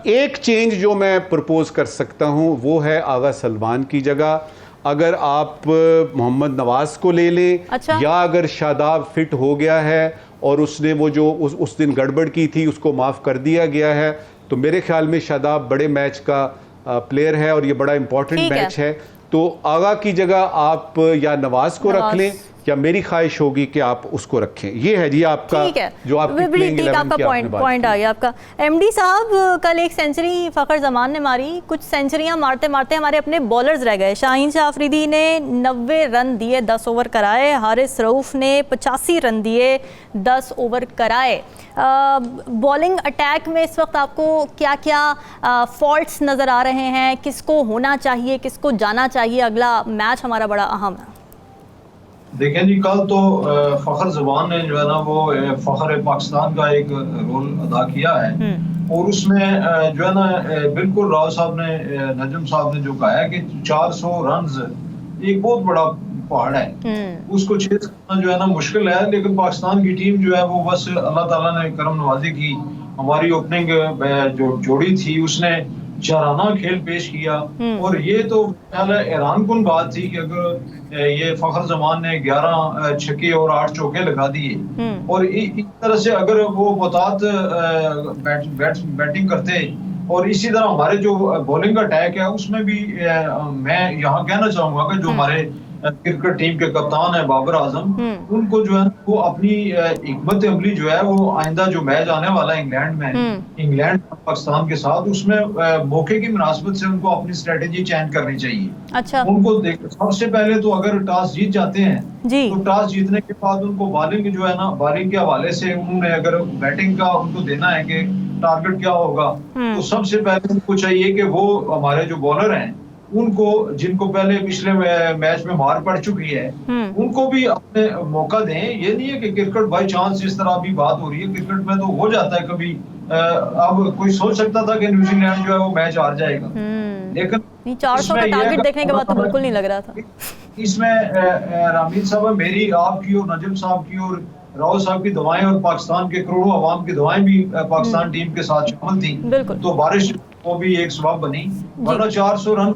एक चेंज जो मैं प्रपोज कर सकता हूं वो है आगा सलमान की जगह अगर आप मोहम्मद नवाज को ले लें। अच्छा। या अगर शादाब फिट हो गया है और उसने वो जो उस दिन गड़बड़ की थी उसको माफ कर दिया गया है, तो मेरे ख्याल में शादाब बड़े मैच का प्लेयर है और ये बड़ा इंपॉर्टेंट मैच है। तो आगा की जगह आप या नवाज को रख लें, या मेरी ख्वाहिश होगी कि आप उसको रखें। ये है जी आपका, जो आपका पॉइंट आ गया आपका। एमडी साहब, कल एक सेंचुरी फखर जमान ने मारी, कुछ सेंचुरियां मारते मारते हमारे अपने बॉलर्स रह गए। शाहीन शाह अफरीदी ने 90 रन दिए, 10 ओवर कराए। हारिस रऊफ ने 85 रन दिए, 10 ओवर कराए। बॉलिंग अटैक में इस वक्त आपको क्या क्या फॉल्ट्स नज़र आ रहे हैं? किसको होना चाहिए, किसको जाना चाहिए? अगला मैच हमारा बड़ा अहम है। देखें जी, कल तो फखर जबान ने जो है ना वो फखर पाकिस्तान का एक रोल अदा किया है, और उसमें जो है ना बिल्कुल राव साहब ने, नजम साहब ने जो कहा है कि 400 रन एक बहुत बड़ा पहाड़ है, उसको छेद करना जो है ना मुश्किल है। लेकिन पाकिस्तान की टीम जो है वो बस अल्लाह ताला ने करम नवाजी की, हमारी ओपनिंग जो जोड़ी थी उसने चाराना खेल पेश किया, और ये तो हैरान कुन बात थी कि अगर ये फखर जमान ने 11 छक्के और 8 चौके लगा दिए, और इस तरह से अगर वो मुतात बैटिंग करते, और इसी तरह हमारे जो बॉलिंग का अटैक है उसमें भी मैं यहाँ कहना चाहूंगा कि जो हमारे क्रिकेट टीम के कप्तान है बाबर आजम, उनको जो है वो अपनी हिकमत अमली जो है वो आइंदा जो मैच आने वाला है इंग्लैंड में, इंग्लैंड पाकिस्तान के साथ, उसमें मौके की मुनासबत से उनको अपनी स्ट्रेटेजी चेंज करनी चाहिए। अच्छा। उनको सबसे पहले तो अगर टॉस जीत जाते हैं जी, तो टॉस जीतने के बाद उनको बॉलिंग जो है ना, बॉलिंग के हवाले से उन्होंने अगर बैटिंग का उनको देना है कि टारगेट क्या होगा, तो सबसे पहले उनको चाहिए कि वो हमारे जो बॉलर हैं उनको, जिनको पहले पिछले मैच में मार पड़ चुकी है, उनको भी अपने मौका दें। ये नहीं है कि क्रिकेट बाई चांस इस तरह भी बात हो रही है, क्रिकेट में तो हो जाता है कभी। अब कोई सोच सकता था कि न्यूजीलैंड जो है वो मैच हार जाएगा, लेकिन 400 का टारगेट देखने के बाद तो बिल्कुल नहीं लग रहा था। इसमें रामीन साहब, मेरी, आपकी और नजम साहब की और राव साहब की दुआएं और पाकिस्तान के करोड़ों अवाम की दुआएं भी पाकिस्तान टीम के साथ शामिल थी, तो बारिश वो भी एक सबब बनी, वरना 400 रन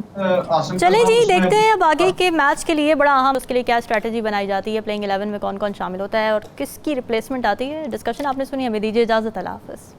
हासिल। चलिए जी, देखते हैं अब आगे के मैच के लिए बड़ा अहम, उसके लिए क्या स्ट्रैटेजी बनाई जाती है, प्लेइंग 11 में कौन कौन शामिल होता है और किसकी रिप्लेसमेंट आती है। डिस्कशन आपने सुनी, हमें दीजिए इजाजत, अल्लाह हाफ़िज़।